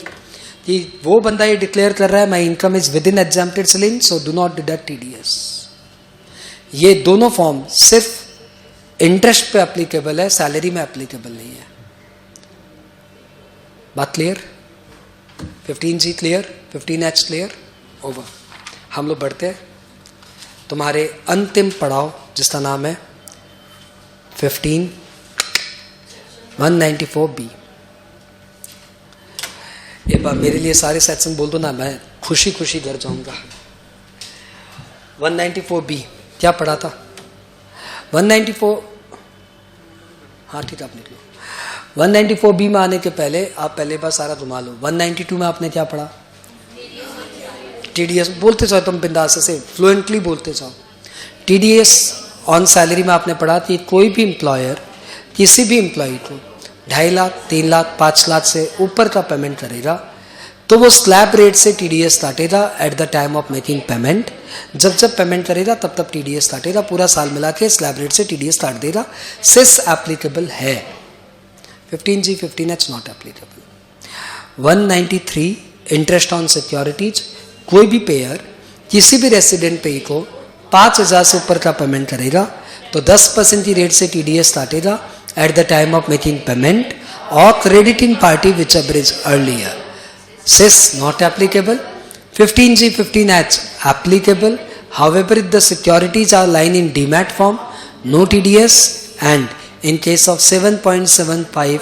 कि वो बंदा ये डिक्लेयर कर रहा है my income is with in exempted ceiling, so do not deduct TDS। ये दोनों फॉर्म सिर्फ इंटरेस्ट पे एप्लीकेबल है, सैलरी में एप्लीकेबल नहीं है। बात clear? 15G clear, 15H clear, over. हम लोग बढ़ते हैं तुम्हारे अंतिम पड़ाव जिसका नाम है 194B। एक बार मेरे लिए सारे सेक्शन बोल दो ना, मैं खुशी खुशी घर जाऊंगा। 194B क्या पढ़ा था? 194, हाँ ठीक है आप निकलो। 194B में आने के पहले आप पहले बार सारा घुमा लो। 192 में आपने क्या पढ़ा? टीडीएस। बोलते जाओ तुम बिंदास से, फ्लुएंटली बोलते जाओ। टीडीएस ऑन सैलरी में आपने पढ़ा कि कोई भी एम्प्लॉयर किसी भी एम्प्लॉय को 2.5 लाख, 3 लाख, 5 लाख से ऊपर का पेमेंट करेगा तो वो स्लैब रेट से टीडीएस काटेगा at the time of making payment. जब जब पेमेंट करेगा तब तब टीडीएस काटेगा, पूरा साल मिला के स्लैब रेट से टीडीएस काट देगा। सेस एप्लीकेबल है। 15G 15H not applicable. 193 interest on securities. कोई भी पेयर किसी भी रेसिडेंट पे को 5,000 से ऊपर का पेमेंट करेगा तो 10% की रेट से टीडीएस काटेगा at the time of making payment और crediting party which abridge earlier. Cess not applicable. 15G 15H applicable. However, if the securities are lying in demat form, no TDS, and in case of 7.75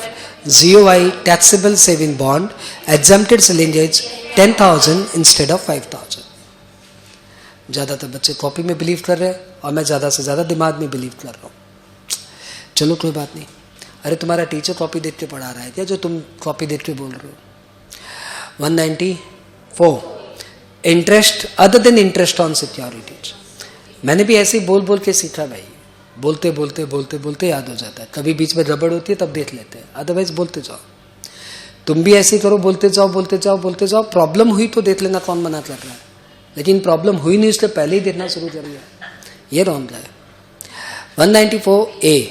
GOI taxable saving bond, exempted cylinders 10,000 instead of 5,000. ज़्यादातर बच्चे copy में believe कर रहे हैं और मैं ज़्यादा से ज़्यादा दिमाग में बिलीव कर रहा हूँ। चलो कोई बात नहीं। अरे तुम्हारा टीचर कॉपी देख के पढ़ा रहा है क्या जो तुम कॉपी देख के बोल रहे हो? 194 interest other than interest on securities. मैंने भी ऐसे ही बोल बोल के सीखा भाई, बोलते बोलते बोलते बोलते याद हो जाता है। कभी बीच में रबड़ होती है तब देख लेते हैं, अदरवाइज बोलते जाओ। तुम भी ऐसे ही करो, बोलते जाओ बोलते जाओ बोलते जाओ। प्रॉब्लम हुई तो देख लेना कौन मना कर रहा है, लेकिन प्रॉब्लम हुई नहीं इसलिए पहले ही देखना शुरू कर लिया, ये रॉन्ग है। 194A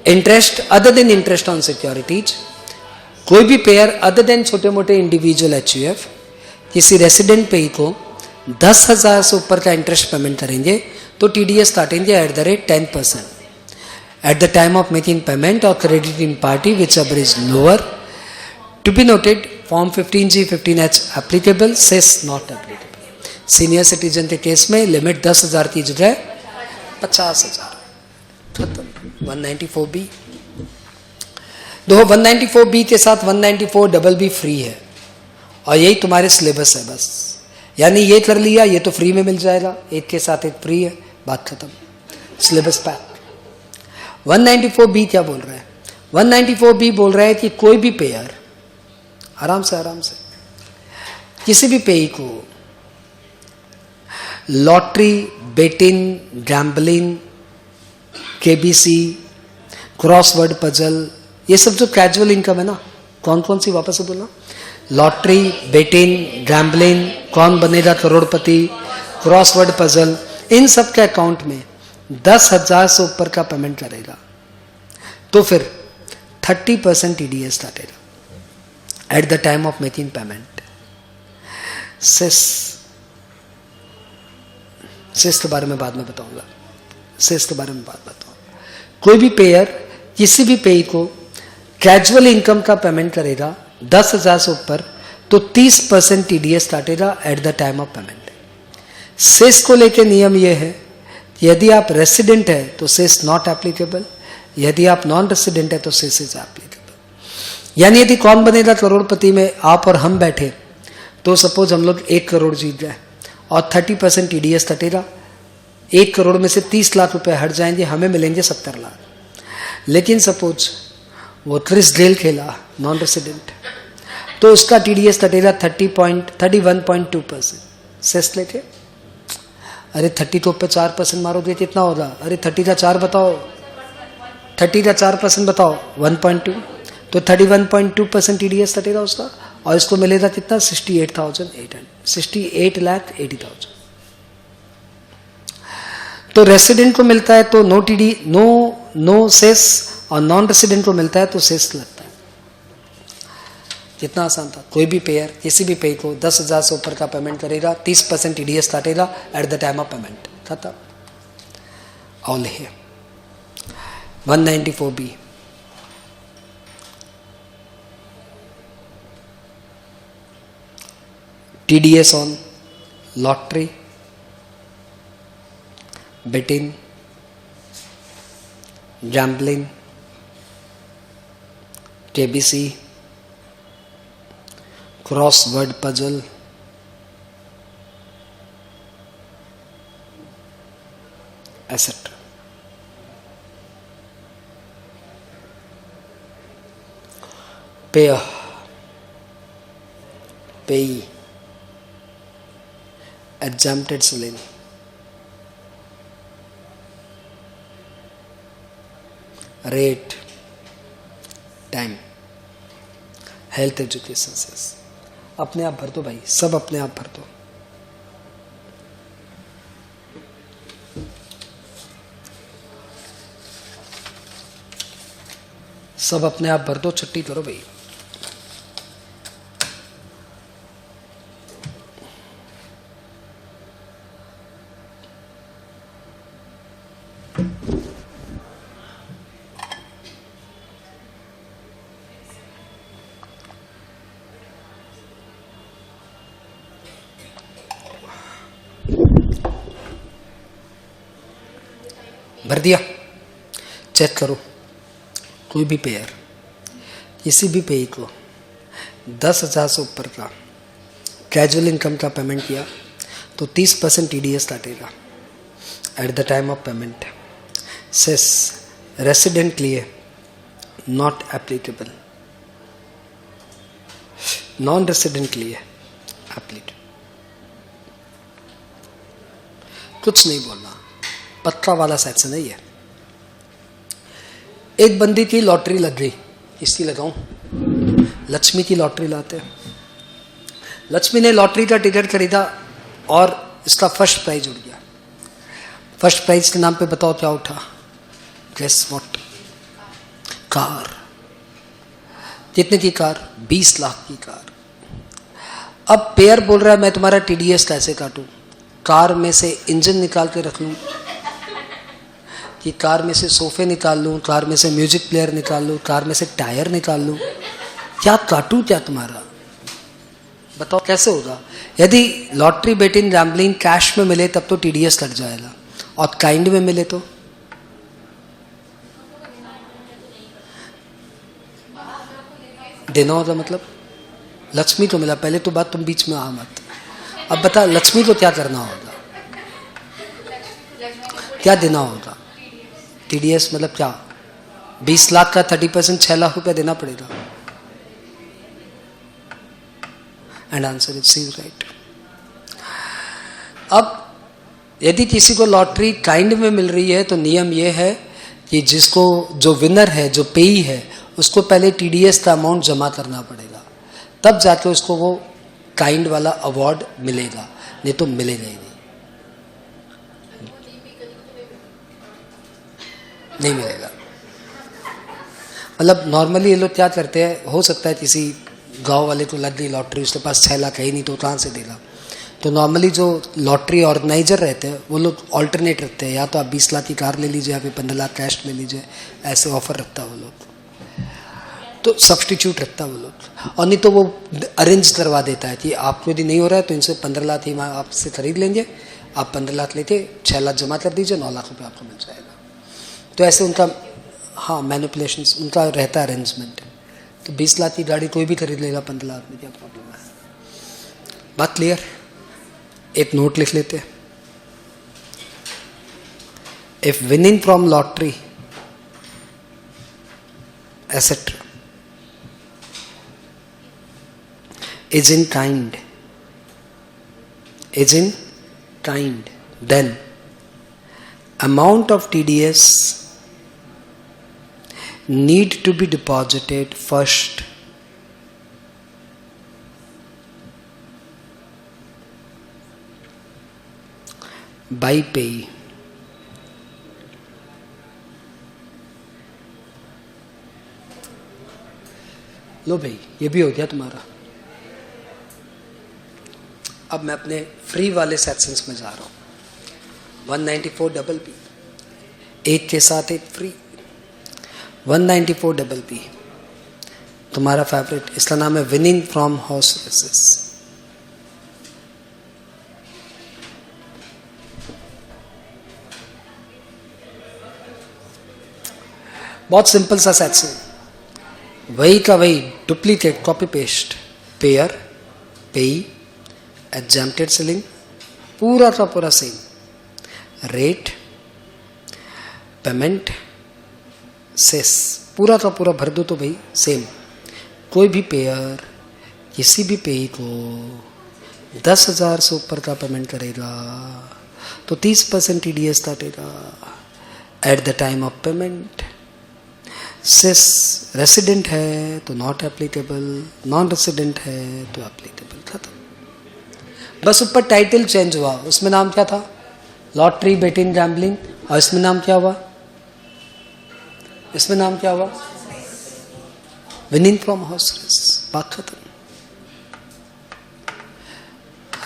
interest other than interest on securities. कोई भी पेयर अदर देन छोटे मोटे इंडिविजुअल HUF किसी रेसिडेंट पे को 10,000 से ऊपर का इंटरेस्ट पेमेंट करेंगे तो टीडीएस काटेंगे at the rate 10% at the time of making payment और crediting party which ever is lower. To be noted, form 15G 15H applicable, cess not applicable. Senior citizen के केस में limit 10,000 की जगह 50,000। खत्म। 194B दो 194B के साथ 194BB free है और यही तुम्हारे सिलेबस है बस। यानी ये कर लिया, ये तो फ्री में मिल जाएगा, एक के साथ एक फ्री है, बात खत्म, सिलेबस पैक। 194B क्या बोल रहा है? 194B बोल रहा है कि कोई भी पेयर आराम से किसी भी पेय को lottery, betting, gambling, KBC, crossword puzzle, ये सब जो कैजुअल इनकम है ना, कौन कौन सी वापस से बोलना? लॉटरी, बेटिंग, गैम्बलिंग, कौन बनेगा करोड़पति, क्रॉसवर्ड पजल, इन सब के अकाउंट में 10,000 से ऊपर का पेमेंट करेगा तो फिर 30% TDS काटेगा at the time of making payment. Cess के बारे में बाद में बताऊंगा, सेस के बारे में बात बताऊंगा। कोई भी पेयर किसी भी पेय को कैजुअल इनकम का पेमेंट करेगा 10,000 से ऊपर तो 30% TDS काटेगा at the time of payment. Cess को लेके नियम यह है कि यदि आप रेसिडेंट है तो सेस नॉट एप्लीकेबल, यदि आप नॉन रेसिडेंट है तो सेस इज एप्लीकेबल। यानी यदि कौन बनेगा करोड़पति में आप और हम बैठे तो सपोज हम लोग 1 करोड़ जीत जाए और 30% TDS कटेगा, 1 करोड़ में से 30 लाख रुपए हट जाएंगे, हमें मिलेंगे 70 लाख। लेकिन सपोज वो क्रिस गेल खेला नॉन रेसिडेंट तो उसका TDS कटेगा 31.2%। सेस लेके अरे 30 के ऊपर 4% मारोगे कितना होगा? अरे 30 का 4 बताओ, 30 का 4% बताओ, 1.2, तो 31.2% TDS कटेगा उसका और इसको मिलेगा कितना? 68,880,000। तो रेसिडेंट को मिलता है तो नो सेस और नॉन रेसिडेंट को मिलता है तो सेस लगता है। कितना आसान था। कोई भी पेयर किसी भी पेय को 10,000 से ऊपर का पेमेंट करेगा, 30% TDS काटेगा at the time of payment, खत्म। ऑल है 194B। TDS on lottery, betting, gambling, KBC, crossword puzzle, etcetera. Payer, payee, exempted सिलेन, rate, time, health, education cess. अपने आप भर दो भाई, सब अपने आप भर दो। सब अपने आप भर दो, छुट्टी करो भाई। भर दिया? चेक करो, कोई भी पेयर, किसी भी पेय को 10,000 से ऊपर का कैजुअल इनकम का पेमेंट किया तो 30% TDS काटेगा at the time of payment. Cess resident लिए नॉट एप्लीकेबल, नॉन रेसिडेंट लिए एप्लीकेबल। कुछ नहीं बोलना, पत्ता वाला सेक्शन है ये। एक बंदी की लॉटरी लग गई, इसकी लगाऊं, लक्ष्मी की लॉटरी लाते हैं। लक्ष्मी ने लॉटरी का टिकट खरीदा और इसका फर्स्ट प्राइज उड़ गया। फर्स्ट प्राइज के नाम पे बताओ क्या उठा? Guess what? कार। कितने की कार? 20 लाख की कार। अब पेयर बोल रहा है मैं तुम्हारा TDS कैसे काटूं? कार में से इंजन निकाल के रख लूं कि कार में से सोफे निकाल लूं, कार में से म्यूजिक प्लेयर निकाल लूं, कार में से टायर निकाल लूं? क्या काटूं क्या तुम्हारा? बताओ कैसे होगा? यदि लॉटरी बेटिंग गैम्बलिंग कैश में मिले तब तो TDS कट जाएगा, और काइंड में मिले तो देना होगा। मतलब लक्ष्मी तो मिला, पहले तो बात तुम बीच में आ मत। अब बता लक्ष्मी को क्या करना होगा, क्या देना होगा? TDS मतलब क्या? 20 लाख का 30% 6 लाख रुपया देना पड़ेगा। And answer is C right. अब यदि किसी को लॉटरी काइंड में मिल रही है तो नियम यह है कि जिसको, जो विनर है, जो पेई है, उसको पहले TDS का अमाउंट जमा करना पड़ेगा, तब जाके उसको वो काइंड वाला अवार्ड मिलेगा, नहीं तो मिलेगा ही नहीं मिलेगा। मतलब नॉर्मली ये लोग क्या करते हैं, हो सकता है किसी गांव वाले को लग गई लॉटरी, उसके पास 6 लाख है ही नहीं तो कहाँ से देगा। तो नॉर्मली जो लॉटरी ऑर्गेनाइजर रहते हैं वो लोग ऑल्टरनेट रखते हैं, या तो आप 20 लाख की कार ले लीजिए या फिर 15 लाख कैश ले लीजिए, ऐसे ऑफर रखता है वो लोग। तो सब्सटीट्यूट रखता है वो लोग, और नहीं तो वो अरेंज करवा देता है कि आपको यदि नहीं हो रहा है तो इनसे 15 लाख ही आपसे खरीद लेंगे, आप 15 लाख लेके 6 लाख जमा कर दीजिए, 9 लाख रुपये आपको मिल जाएगा। तो ऐसे उनका, हाँ, मैनिपुलेशन उनका रहता है अरेंजमेंट। तो 20 लाख की गाड़ी कोई भी खरीद लेगा 15 लाख में, क्या प्रॉब्लम है? बात क्लियर? एक नोट लिख लेते हैं। If winning from lottery etcetera is in kind, then amount of TDS need to be deposited first by payee लो भाई, ये भी हो गया तुम्हारा। अब मैं अपने फ्री वाले सेक्शंस में जा रहा हूँ। 194BB, एक के साथ एक फ्री। 194BB तुम्हारा फेवरेट, इसका नाम है विनिंग फ्रॉम हॉर्स रेसेस। बहुत सिंपल सा सेक्शन, वही का वही डुप्लीकेट कॉपी पेस्ट। पेयर पेई, एग्जैम्प्टेड सेलिंग, पूरा का पूरा सेम, रेट, पेमेंट, सेस, पूरा का पूरा भर दो तो भाई सेम। कोई भी पेयर किसी भी पेई को 10,000 से ऊपर का पेमेंट करेगा तो 30% TDS काटेगा at the time of payment. Cess resident है तो नॉट एप्लीकेबल, नॉन रेसिडेंट है तो एप्लीकेबल, खत्म। बस ऊपर टाइटल चेंज हुआ, उसमें नाम क्या था, लॉटरी, बेटिंग, गैम्बलिंग, और इसमें नाम क्या हुआ, इसमें नाम क्या हुआ, विनिंग फ्रॉम हॉर्स रेस, बात खत्म।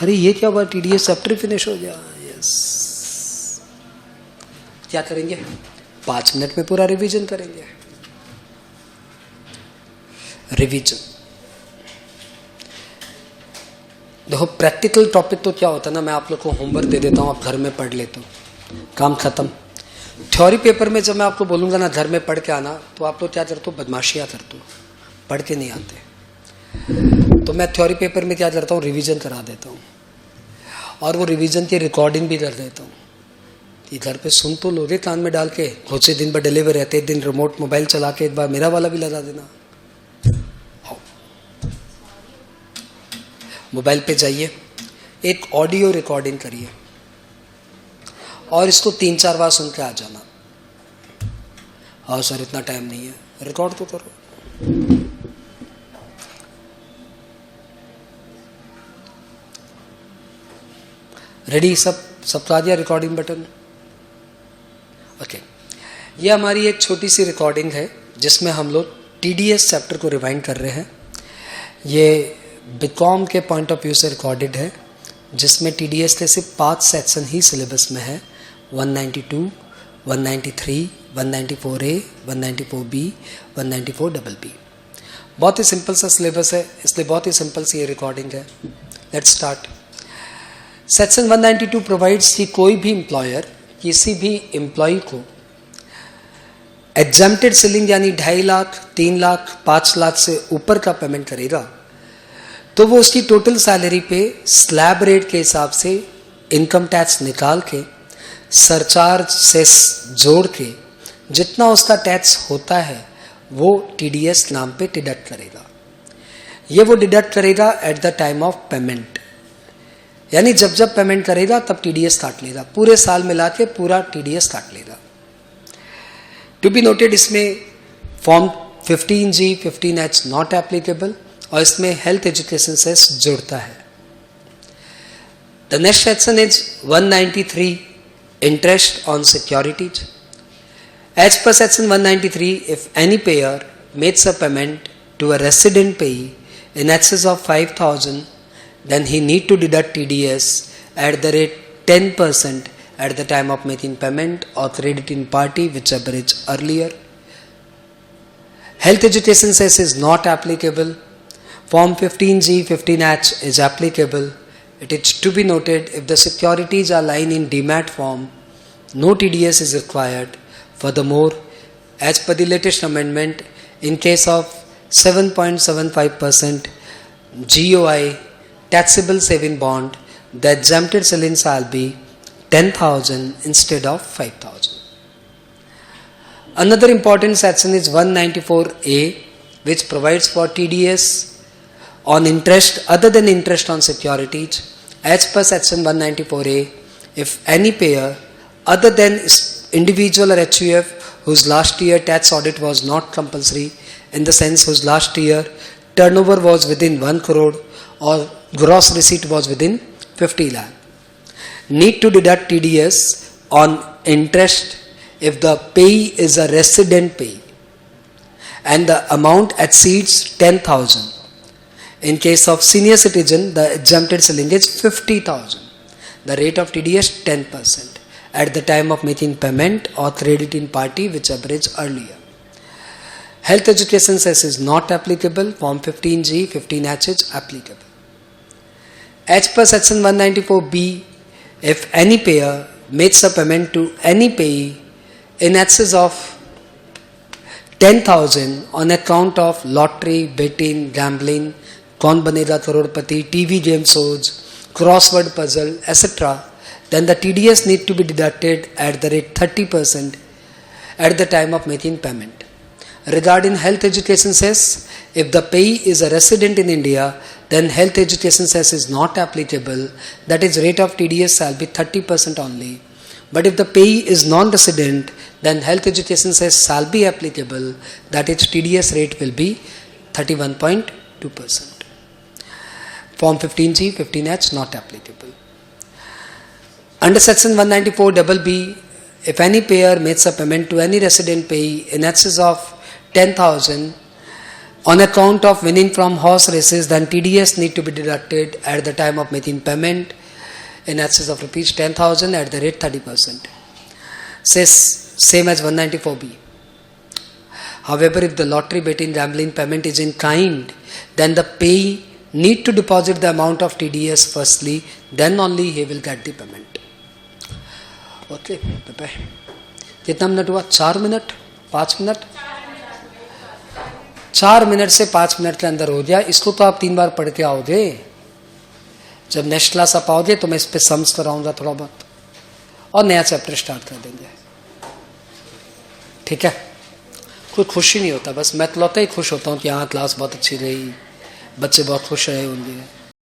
अरे ये क्या हुआ, TDS चैप्टर फिनिश हो गया। यस, क्या करेंगे, 5 मिनट में पूरा रिवीजन करेंगे। रिवीजन देखो, प्रैक्टिकल टॉपिक तो क्या होता है ना, मैं आप लोग को होमवर्क दे देता हूं, आप घर में पढ़ लेते हो, काम खत्म। थ्योरी पेपर में जब मैं आपको बोलूंगा ना घर में पढ़ के आना, तो आप लोग क्या करते हो, बदमाशियां करते हो, पढ़ के नहीं आते। तो मैं थ्योरी पेपर में क्या करता हूँ, रिवीजन करा देता हूँ, और वो रिवीजन की रिकॉर्डिंग भी कर देता हूँ कि घर पे सुन तो लोगे कान में डाल के, खुद दिन भर डिलीवर रहते, एक दिन रिमोट मोबाइल चला के एक बार मेरा वाला भी लगा देना। मोबाइल पे जाइए, एक ऑडियो रिकॉर्डिंग करिए और इसको 3-4 बार सुन के आ जाना। हाँ सर इतना टाइम नहीं है, रिकॉर्ड तो करो। रेडी, सब का दिया रिकॉर्डिंग बटन, ओके। ये हमारी एक छोटी सी रिकॉर्डिंग है जिसमें हम लोग TDS चैप्टर को रिवाइंड कर रहे हैं। ये बीकॉम के पॉइंट ऑफ व्यू से रिकॉर्डेड है, जिसमें TDS के सिर्फ 5 सेक्शन ही सिलेबस में है, 192, 193, 194A, 194B, 194BB। बहुत ही सिंपल सा सिलेबस है, इसलिए बहुत ही सिंपल सी ये रिकॉर्डिंग है। Let's start. सेक्शन 192 प्रोवाइड्स कि कोई भी एम्प्लॉयर किसी भी एम्प्लॉय को एग्जैम्प्टेड सेलिंग यानी 2.5 लाख, 3 लाख, 5 लाख से ऊपर का पेमेंट करेगा तो वो उसकी टोटल सैलरी पे स्लैब रेट के हिसाब से इनकम टैक्स निकाल के, सरचार्ज सेस जोड़ के जितना उसका टैक्स होता है वो TDS नाम पे डिडक्ट करेगा। ये वो डिडक्ट करेगा eight the time of payment, यानी जब जब पेमेंट करेगा तब TDS काट लेगा, पूरे साल मिला के पूरा TDS काट लेगा। टू बी नोटेड, इसमें form 15G, 15H not applicable, और इसमें हेल्थ एजुकेशन सेस जुड़ता है। The next section is 193, interest on securities. As per section 193, if any payer makes a payment to a resident payee in excess of 5,000, then he need to deduct TDS at the rate 10% at the time of making payment or crediting party whichever is earlier. Health education cess is not applicable. Form 15G, 15H is applicable. It is to be noted, if the securities are lying in demat form, no TDS is required. Furthermore, as per the latest amendment, in case of 7.75% GOI taxable saving bond, the exempted selling shall be 10,000 instead of 5,000. Another important section is 194A, which provides for TDS on interest other than interest on securities. As per section 194A, if any payer other than individual or HUF whose last year tax audit was not compulsory, in the sense whose last year turnover was within 1 crore or gross receipt was within 50 lakh, need to deduct TDS on interest if the payee is a resident payee and the amount exceeds 10,000. In case of senior citizen, the exempted selling is 50,000. The rate of TDS 10% at the time of making payment or crediting party whichever is earlier. Health education cess is not applicable. Form 15G, 15H is applicable. As per section 194B, if any payer makes a payment to any payee in excess of 10,000 on account of lottery, betting, gambling, Kaun Banega Crorepati, TV game shows, crossword puzzle, etcetera, then the TDS need to be deducted at the rate 30% at the time of making payment. Regarding health education cess, if the payee is a resident in India, then health education cess is not applicable. That is, rate of TDS shall be 30% only. But if the payee is non-resident, then health education cess shall be applicable. That is, TDS rate will be 31.2%. Form 15G, 15H not applicable. Under section 194BB, if any payer makes a payment to any resident payee in excess of 10,000 on account of winning from horse races, then TDS need to be deducted at the time of making payment in excess of rupees 10,000 at the rate 30%. Says same as 194B. However, if the lottery, betting, gambling payment is in kind, then the payee need to deposit the amount of TDS firstly, then only he will get the payment. Okay पेपे कितना minute हुआ? 4 minute 5 minute 4 minute से 5 minute के अंदर हो गया. इसको तो आप 3 बार पढ़ के आओगे. जब नेक्स्ट क्लास आप आओगे तो मैं इस पे सम्स कराऊंगा थोड़ा बहुत और नया चैप्टर स्टार्ट कर देंगे. ठीक है? कोई खुशी नहीं होता, बस मैं तो ही खुश होता हूँ कि हाँ क्लास बहुत अच्छी रही, बच्चे बहुत खुश रहे होंगे.